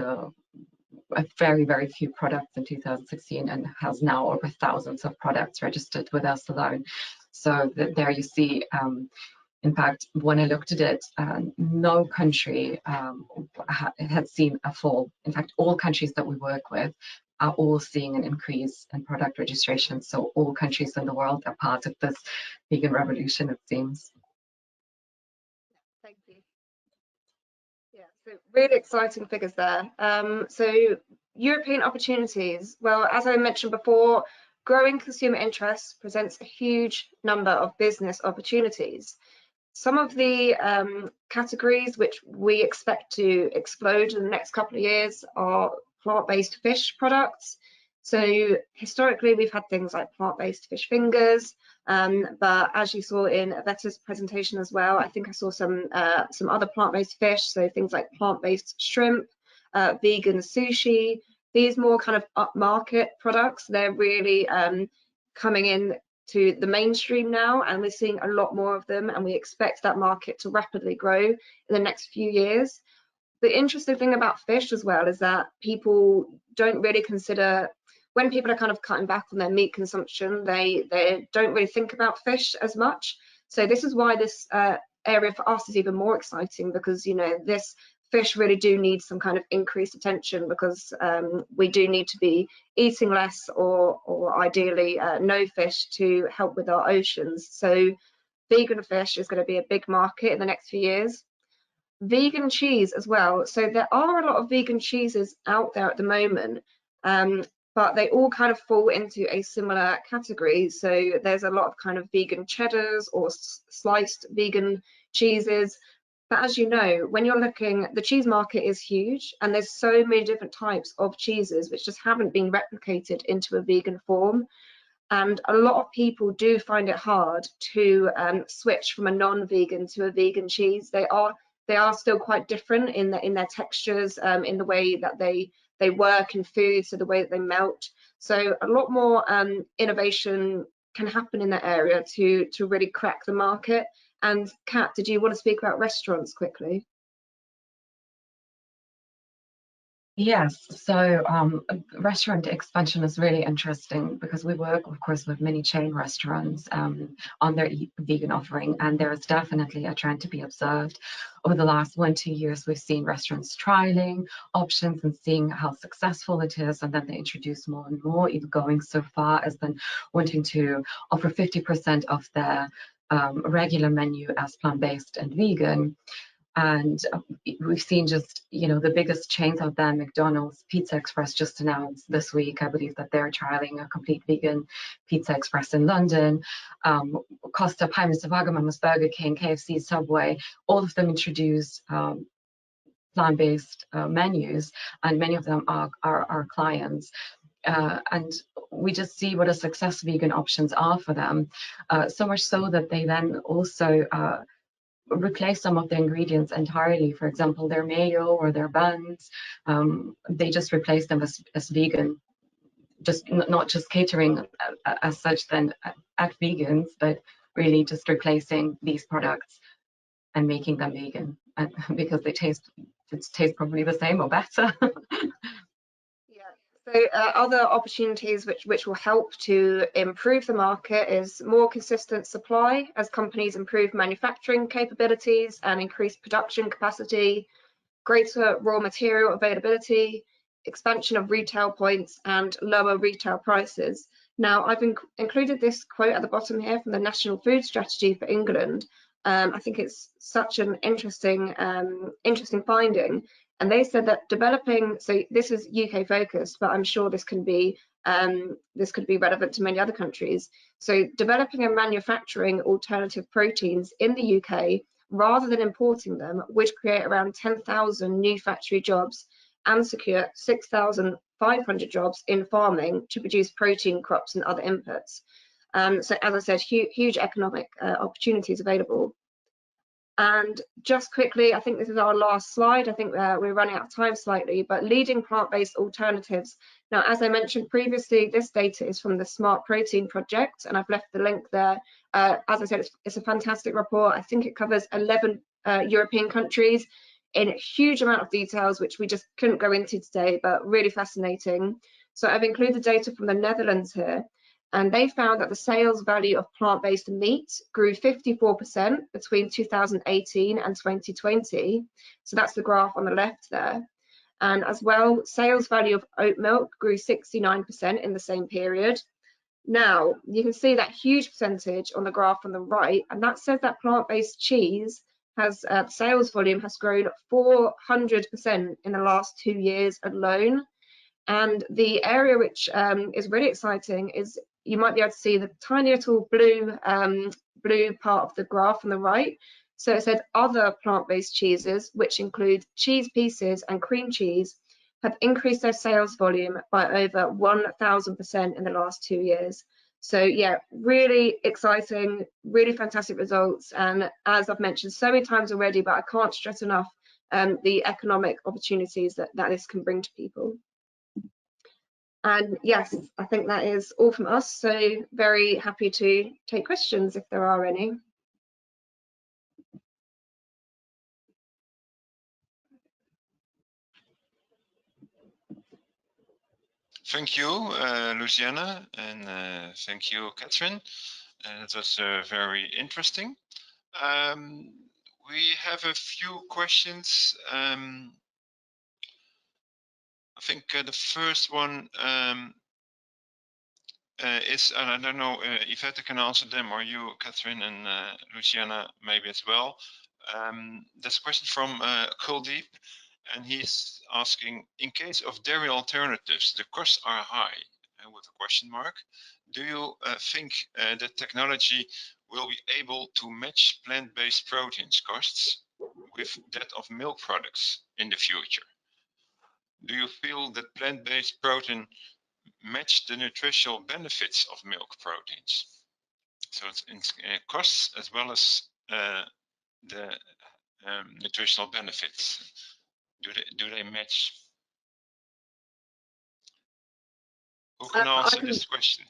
very, very few products in 2016 and has now over thousands of products registered with us alone. So there you see. In fact, when I looked at it, no country had seen a fall. In fact, all countries that we work with are all seeing an increase in product registration. So all countries in the world are part of this vegan revolution, it seems. Thank you. Yeah, so really exciting figures there. So European opportunities. Well, as I mentioned before, growing consumer interest presents a huge number of business opportunities. Some of the categories which we expect to explode in the next couple of years are plant-based fish products. So historically, we've had things like plant-based fish fingers, but as you saw in Iveta's presentation as well, I think I saw some other plant-based fish, so things like plant-based shrimp, vegan sushi. These more kind of upmarket products, they're really coming in to the mainstream now, and we're seeing a lot more of them, and we expect that market to rapidly grow in the next few years. The interesting thing about fish as well is that people don't really consider, when people are kind of cutting back on their meat consumption, they don't really think about fish as much. So this is why this area for us is even more exciting, because, you know, this fish really do need some kind of increased attention, because we do need to be eating less or ideally no fish to help with our oceans. So vegan fish is going to be a big market in the next few years. Vegan cheese as well. So there are a lot of vegan cheeses out there at the moment, but they all kind of fall into a similar category. So there's a lot of kind of vegan cheddars or sliced vegan cheeses. But as you know, when you're looking, the cheese market is huge, and there's so many different types of cheeses which just haven't been replicated into a vegan form. And a lot of people do find it hard to switch from a non-vegan to a vegan cheese. They are still quite different in their textures, in the way that they work in food, so the way that they melt. So a lot more innovation can happen in that area to really crack the market. And Kat, did you want to speak about restaurants quickly? Yes, so restaurant expansion is really interesting, because we work, of course, with many chain restaurants on their vegan offering, and there is definitely a trend to be observed. Over the last 1-2 years, we've seen restaurants trialing options and seeing how successful it is, and then they introduce more and more, even going so far as then wanting to offer 50% of their regular menu as plant-based and vegan. And we've seen just, you know, the biggest chains out there, McDonald's, Pizza Express just announced this week, I believe, that they're trialing a complete vegan Pizza Express in London. Costa, Pirates of Agamemnos, Burger King, KFC, Subway, all of them introduced plant-based menus, and many of them are our clients. And we just see what a success vegan options are for them, so much so that they then also replace some of the ingredients entirely. For example, their mayo or their buns, they just replace them as vegan, just not just catering as such then at vegans, but really just replacing these products and making them vegan, because they taste probably the same or better. So other opportunities which will help to improve the market is more consistent supply as companies improve manufacturing capabilities and increase production capacity, greater raw material availability, expansion of retail points, and lower retail prices. Now, I've included this quote at the bottom here from the National Food Strategy for England. I think it's such an interesting finding. And they said that developing, so this is UK focused, but I'm sure this could be relevant to many other countries. So developing and manufacturing alternative proteins in the UK rather than importing them would create around 10,000 new factory jobs and secure 6,500 jobs in farming to produce protein crops and other inputs. So as I said, huge economic opportunities available. And just quickly, I think this is our last slide. I think we're running out of time slightly, but leading plant-based alternatives. Now, as I mentioned previously, this data is from the Smart Protein Project, and I've left the link there. As I said, it's a fantastic report. I think it covers 11 European countries in a huge amount of details, which we just couldn't go into today, but really fascinating. So I've included data from the Netherlands here. And they found that the sales value of plant-based meat grew 54% between 2018 and 2020. So that's the graph on the left there. And as well, sales value of oat milk grew 69% in the same period. Now, you can see that huge percentage on the graph on the right, and that says that plant-based cheese has sales volume has grown 400% in the last 2 years alone. And the area which is really exciting is you might be able to see the tiny little blue part of the graph on the right. So it said other plant-based cheeses, which include cheese pieces and cream cheese, have increased their sales volume by over 1,000% in the last 2 years. So yeah, really exciting, really fantastic results. And as I've mentioned so many times already, but I can't stress enough the economic opportunities that this can bring to people. And yes, I think that is all from us. So very happy to take questions if there are any. Thank you, Louisianna, and thank you, Catherine. It was very interesting. We have a few questions. I think the first one is, and I don't know, Iveta can answer them, or you, Catherine, and Louisianna maybe as well. There's a question from Kuldeep, and he's asking, in case of dairy alternatives, the costs are high, with a question mark. Do you think that technology will be able to match plant-based proteins costs with that of milk products in the future? Do you feel that plant-based protein match the nutritional benefits of milk proteins? So it's in costs as well as the nutritional benefits. Do they match? Who can answer this question?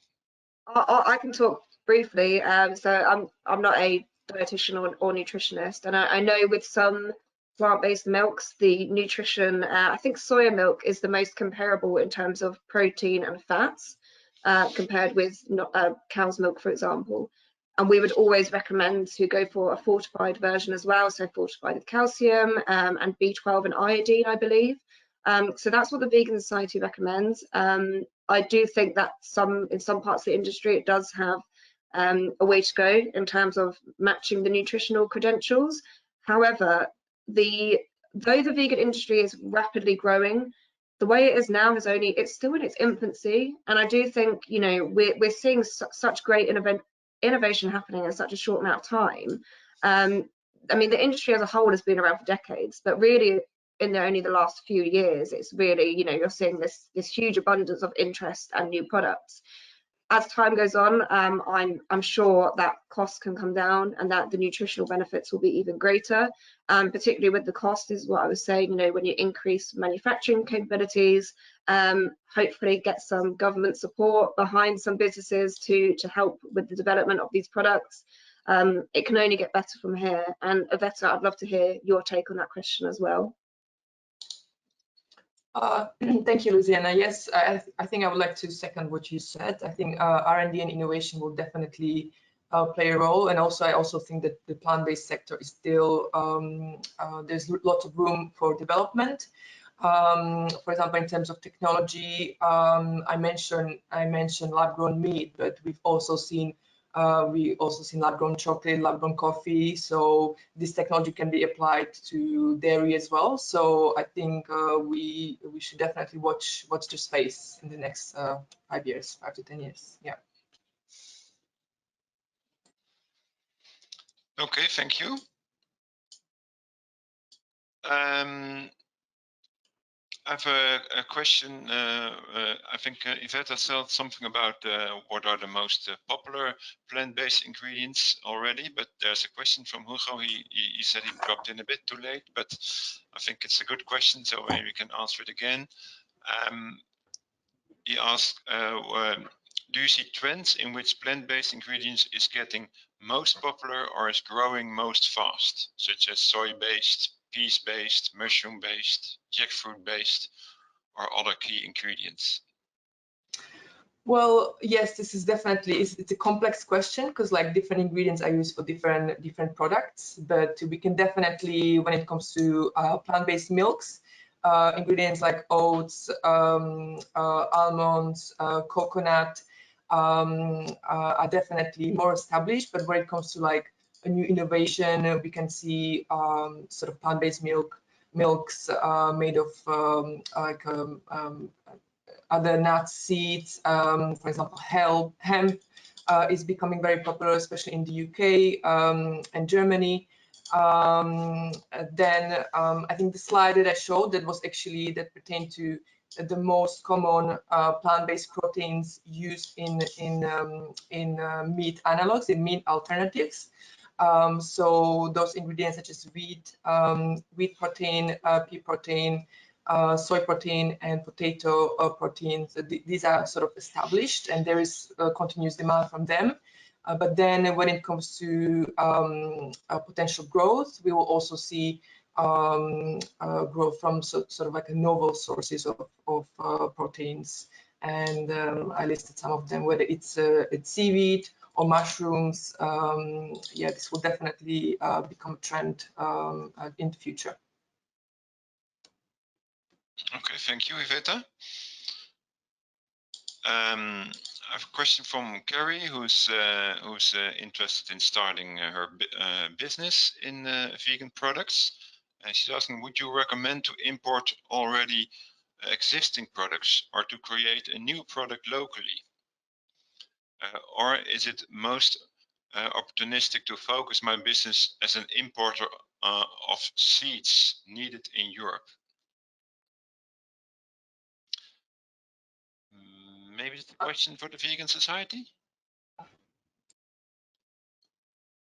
I can talk briefly. So I'm not a dietitian or nutritionist, and I know with some plant-based milks, the nutrition, I think soya milk is the most comparable in terms of protein and fats compared with cow's milk, for example. And we would always recommend to go for a fortified version as well, so fortified with calcium and B12 and iodine, I believe. So that's what the Vegan Society recommends. I do think that in some parts of the industry, it does have a way to go in terms of matching the nutritional credentials. However, though the vegan industry is rapidly growing, the way it is now it's still in its infancy. And I do think, you know, we're seeing such great innovation happening in such a short amount of time. I mean, the industry as a whole has been around for decades, but really in only the last few years, it's really, you know, you're seeing this huge abundance of interest and new products. As time goes on, I'm sure that costs can come down and that the nutritional benefits will be even greater. Particularly with the cost is what I was saying, you know, when you increase manufacturing capabilities, hopefully get some government support behind some businesses to help with the development of these products. It can only get better from here. And Iveta, I'd love to hear your take on that question as well. Thank you, Louisianna. Yes, I think I would like to second what you said. I think R&D and innovation will definitely play a role, and also I also think that the plant-based sector is still there's lots of room for development. For example, in terms of technology, I mentioned lab-grown meat, but we've also seen lab-grown chocolate, lab-grown coffee. So this technology can be applied to dairy as well. So I think we should definitely watch the space in the next 5 to 10 years. Yeah. Okay, thank you. I have a question. I think Iveta said something about what are the most popular plant-based ingredients already, but there's a question from Hugo. He said he dropped in a bit too late, but I think it's a good question, so maybe we can answer it again. He asked, do you see trends in which plant-based ingredients is getting most popular or is growing most fast, such as soy-based, peas-based, mushroom-based, jackfruit-based, or other key ingredients? Well, yes, this is definitely, it's a complex question because like different ingredients are used for different products, but we can definitely, when it comes to plant-based milks, ingredients like oats, almonds, coconut are definitely more established. But when it comes to like a new innovation, we can see sort of plant-based milks made of other nuts, seeds. For example, hemp is becoming very popular, especially in the UK and Germany. Then I think the slide that I showed that pertained to the most common plant-based proteins used in meat analogs, in meat alternatives. So those ingredients such as wheat protein, pea protein, soy protein and potato proteins. These are sort of established, and there is continuous demand from them. But then when it comes to potential growth, we will also see growth from sort of like a novel sources of proteins. And I listed some of them, whether it's seaweed or mushrooms. Yeah, this will definitely become a trend in the future. Okay, thank you, Iveta. I have a question from Carrie, who's interested in starting her business in vegan products. And she's asking, would you recommend to import already existing products or to create a new product locally? Or is it most opportunistic to focus my business as an importer of seeds needed in Europe? Maybe it's a question for the Vegan Society?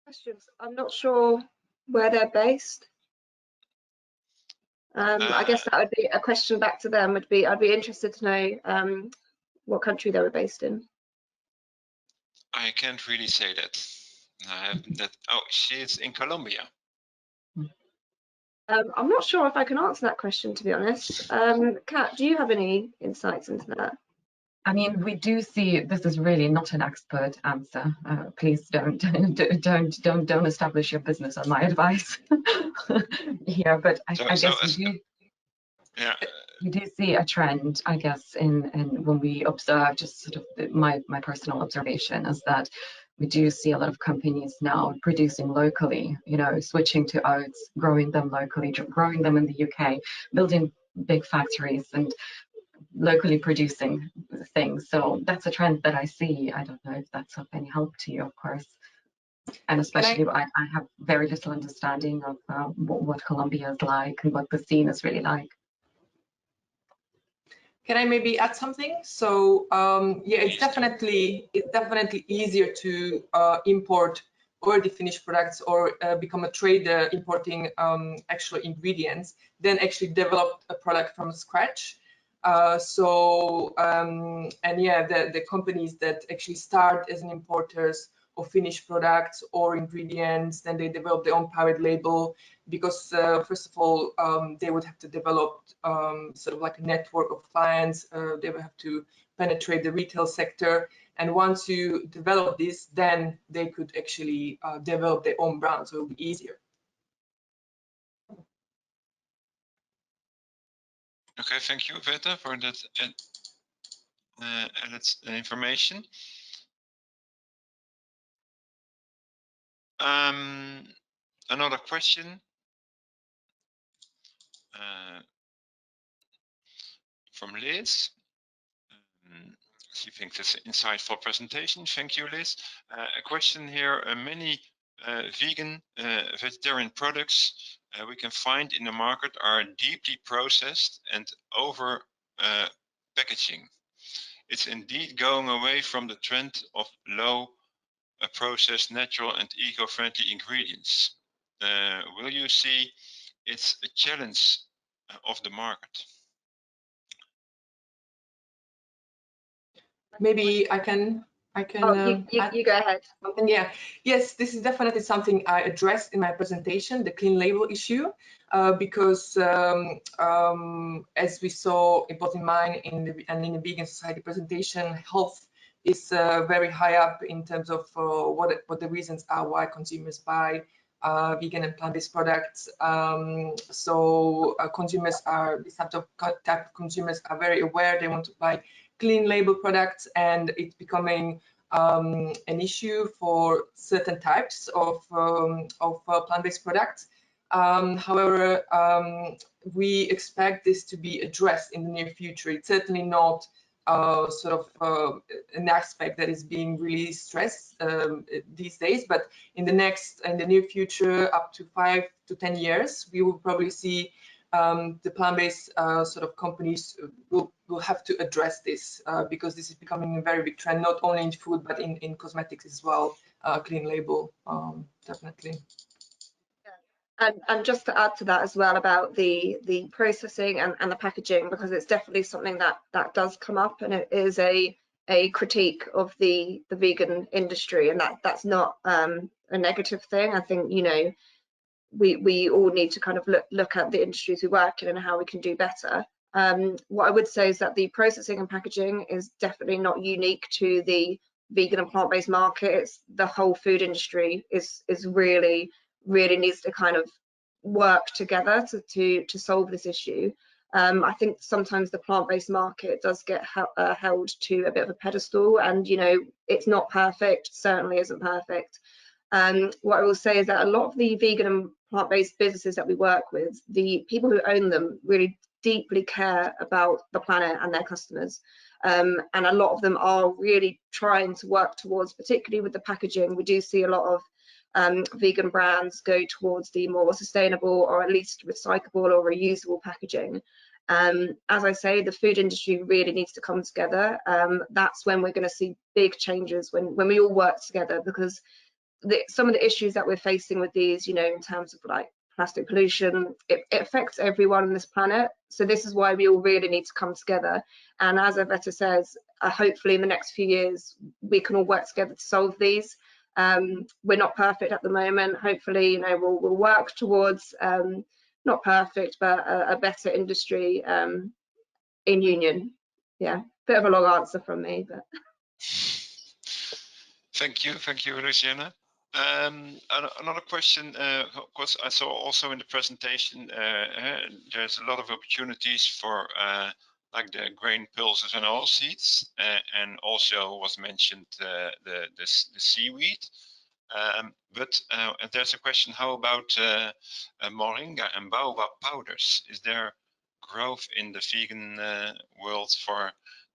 Questions. I'm not sure where they're based. I guess that would be a question back to them. I'd be interested to know what country they were based in. I can't really say that. Oh, she's in Colombia. I'm not sure if I can answer that question, to be honest. Kat, do you have any insights into that? I mean, we do see, this is really not an expert answer. Please don't establish your business on my advice here. But I guess we do. Yeah. We do see a trend, I guess, in when we observe, just sort of my personal observation is that we do see a lot of companies now producing locally, you know, switching to oats, growing them locally, growing them in the UK, building big factories and locally producing things. So that's a trend that I see. I don't know if that's of any help to you, of course. And especially I have very little understanding of what Colombia is like and what the scene is really like. Can I maybe add something? So yeah, it's definitely easier to import already finished products or become a trader importing actual ingredients than actually develop a product from scratch. And yeah, the companies that actually start as an importers of finished products or ingredients, then they develop their own private label, because first of all, they would have to develop sort of like a network of clients. They would have to penetrate the retail sector. And once you develop this, then they could actually develop their own brand, so it will be easier. Okay, thank you, Iveta, for that added information. Another question from Liz. She thinks it's an insightful presentation. Thank you, Liz. A question here, many vegan, vegetarian products we can find in the market are deeply processed and over packaging. It's indeed going away from the trend of low processed, natural and eco-friendly ingredients. Will you see it's a challenge of the market? Maybe I can you go ahead. Yeah, yes, this is definitely something I addressed in my presentation, the clean label issue, because as we saw both in mine and in the Vegan Society presentation, health is very high up in terms of what the reasons are why consumers buy vegan and plant-based products. So consumers are, this type of consumers are very aware they want to buy clean label products, and it's becoming an issue for certain types of plant-based products. However, we expect this to be addressed in the near future. It's certainly not sort of an aspect that is being really stressed these days, but in the near future, up to 5 to 10 years, we will probably see the plant-based sort of companies will have to address this because this is becoming a very big trend, not only in food but in cosmetics as well. Clean label, definitely. And just to add to that as well about the processing and the packaging, because it's definitely something that does come up, and it is a critique of the vegan industry, and that's not a negative thing. I think, you know, we all need to kind of look at the industries we work in and how we can do better. What I would say is that the processing and packaging is definitely not unique to the vegan and plant-based market. It's the whole food industry is really needs to kind of work together to solve this issue. I think sometimes the plant-based market does get held to a bit of a pedestal, and you know, it's not perfect, certainly isn't perfect. What I will say is that a lot of the vegan and plant-based businesses that we work with, the people who own them really deeply care about the planet and their customers. And a lot of them are really trying to work towards, particularly with the packaging, we do see a lot of vegan brands go towards the more sustainable or at least recyclable or reusable packaging. As I say, the food industry really needs to come together. That's when we're going to see big changes, when we all work together, because some of the issues that we're facing with these, you know, in terms of like plastic pollution, it affects everyone on this planet. So this is why we all really need to come together. And as Iveta says, hopefully in the next few years, we can all work together to solve these. We're not perfect at the moment. Hopefully, you know, we'll work towards not perfect, but a better industry in union. Yeah, bit of a long answer from me, but. Thank you, Louisianne. Another question, of course, I saw also in the presentation, there's a lot of opportunities for like the grain pulses and oil seeds, and also was mentioned the seaweed. But there's a question, how about moringa and baobab powders? Is there growth in the vegan world for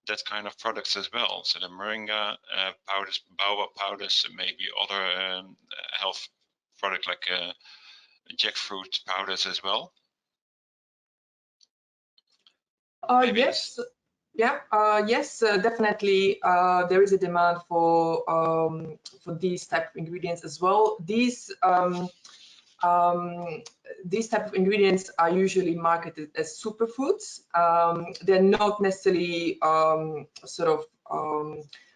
that kind of products as well? So the moringa powders, baobab powders, maybe other health product like jackfruit powders as well? Yes, yeah, yes, definitely. There is a demand for these type of ingredients as well. These type of ingredients are usually marketed as superfoods. They're not necessarily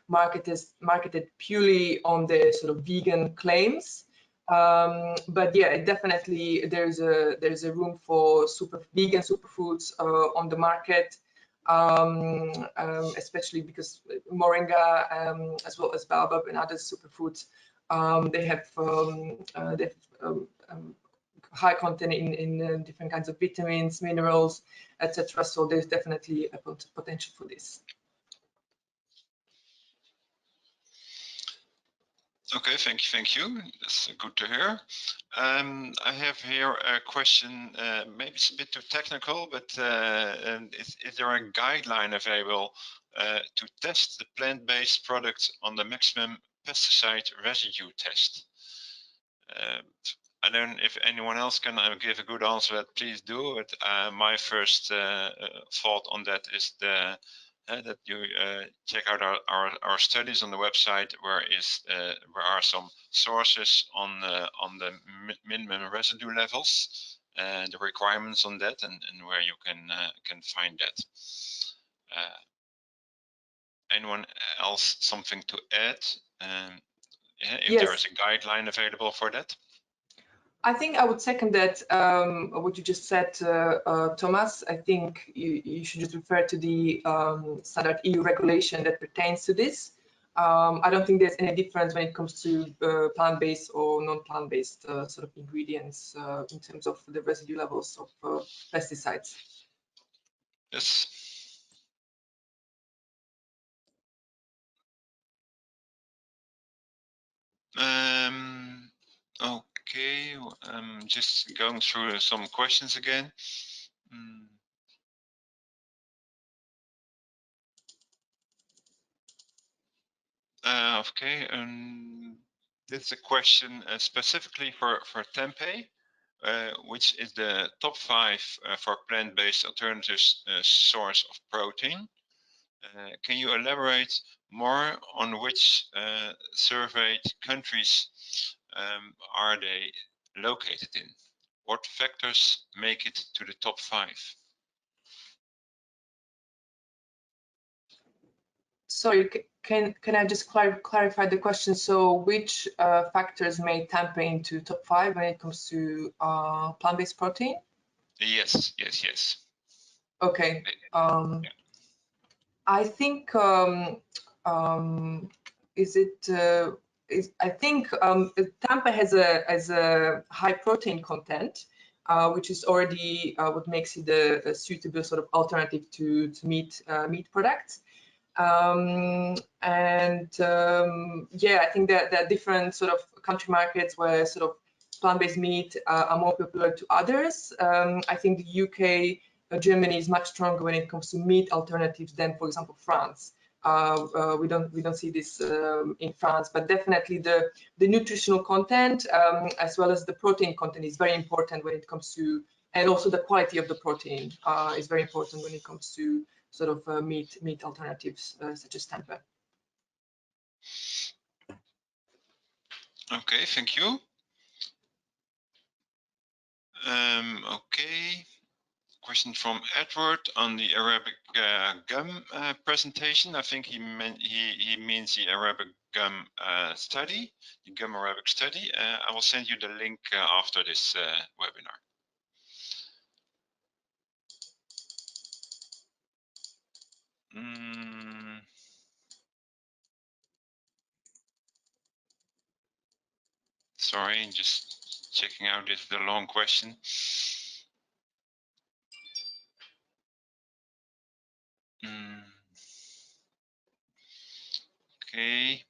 marketed purely on the sort of vegan claims. But yeah, definitely there's a room for vegan superfoods on the market, especially because moringa, as well as baobab and other superfoods, they have high content in different kinds of vitamins, minerals, etc. So there's definitely a potential for this. Okay, thank you. That's good to hear. I have here a question, maybe it's a bit too technical, but is there a guideline available to test the plant-based product on the maximum pesticide residue test? I don't know if anyone else can give a good answer, that please do. But my first thought on that is that you check out our studies on the website, where are some sources on the minimum residue levels, the requirements on that, and where you can find that. Anyone else something to add? If Yes. there is a guideline available for that? I think I would second that, what you just said, Thomas. I think you should just refer to the standard EU regulation that pertains to this. I don't think there's any difference when it comes to plant-based or non-plant-based sort of ingredients in terms of the residue levels of pesticides. Yes. Okay, I'm just going through some questions again. Okay, this is a question specifically for tempeh, which is the top 5 for plant-based alternatives source of protein. Can you elaborate more on which surveyed countries are they located in? what factors make it to the top 5? Sorry, can I just clarify the question? So which factors made tempeh into top 5 when it comes to plant-based protein? Yes. Okay. Yeah. I think I think tempeh has a high protein content, which is already what makes it a suitable sort of alternative to meat products. Yeah, I think that there are different sort of country markets where sort of plant-based meat are more popular to others. I think the UK, Germany is much stronger when it comes to meat alternatives than, for example, France. We don't see this in France, but definitely the nutritional content as well as the protein content is very important when it comes to, and also the quality of the protein is very important when it comes to sort of meat alternatives such as tempeh. Okay, thank you. Okay, question from Edward on the Arabic gum presentation. I think he means the Arabic gum study, the gum Arabic study. I will send you the link after this webinar. Sorry, just checking out if the long question. Okay.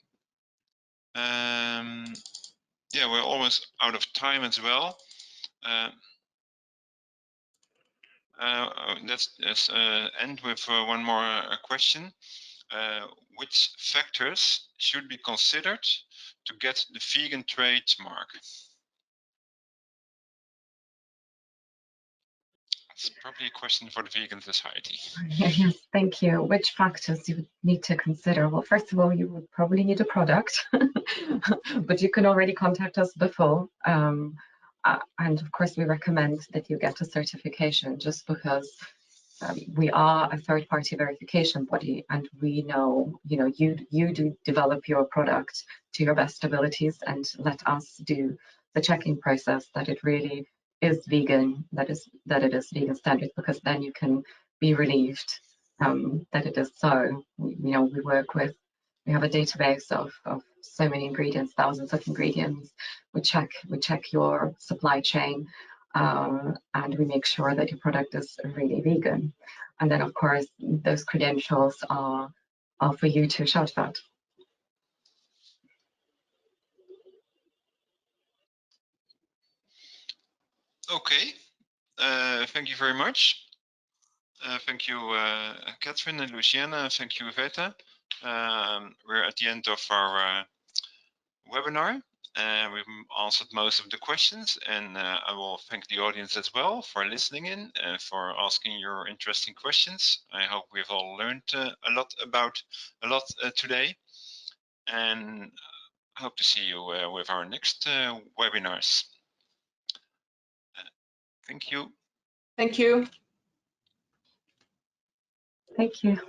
Yeah, we're almost out of time as well. Let's end with one more question. Which factors should be considered to get the vegan trademark? It's probably a question for the Vegan Society. Yes, thank you. Which factors you would need to consider? Well, first of all, you would probably need a product, but you can already contact us before. And of course, we recommend that you get a certification just because we are a third-party verification body, and we know, you do develop your product to your best abilities, and let us do the checking process that it really is vegan, that it is vegan standard, because then you can be relieved that it is so. We have a database of so many ingredients, thousands of ingredients. We check your supply chain, and we make sure that your product is really vegan. And then, of course, those credentials are for you to shout about. Okay, thank you very much. Thank you, Catherine and Louisianne. Thank you, Iveta. We're at the end of our webinar. We've answered most of the questions, and I will thank the audience as well for listening in and for asking your interesting questions. I hope we've all learned a lot today, and I hope to see you with our next webinars. Thank you. Thank you. Thank you.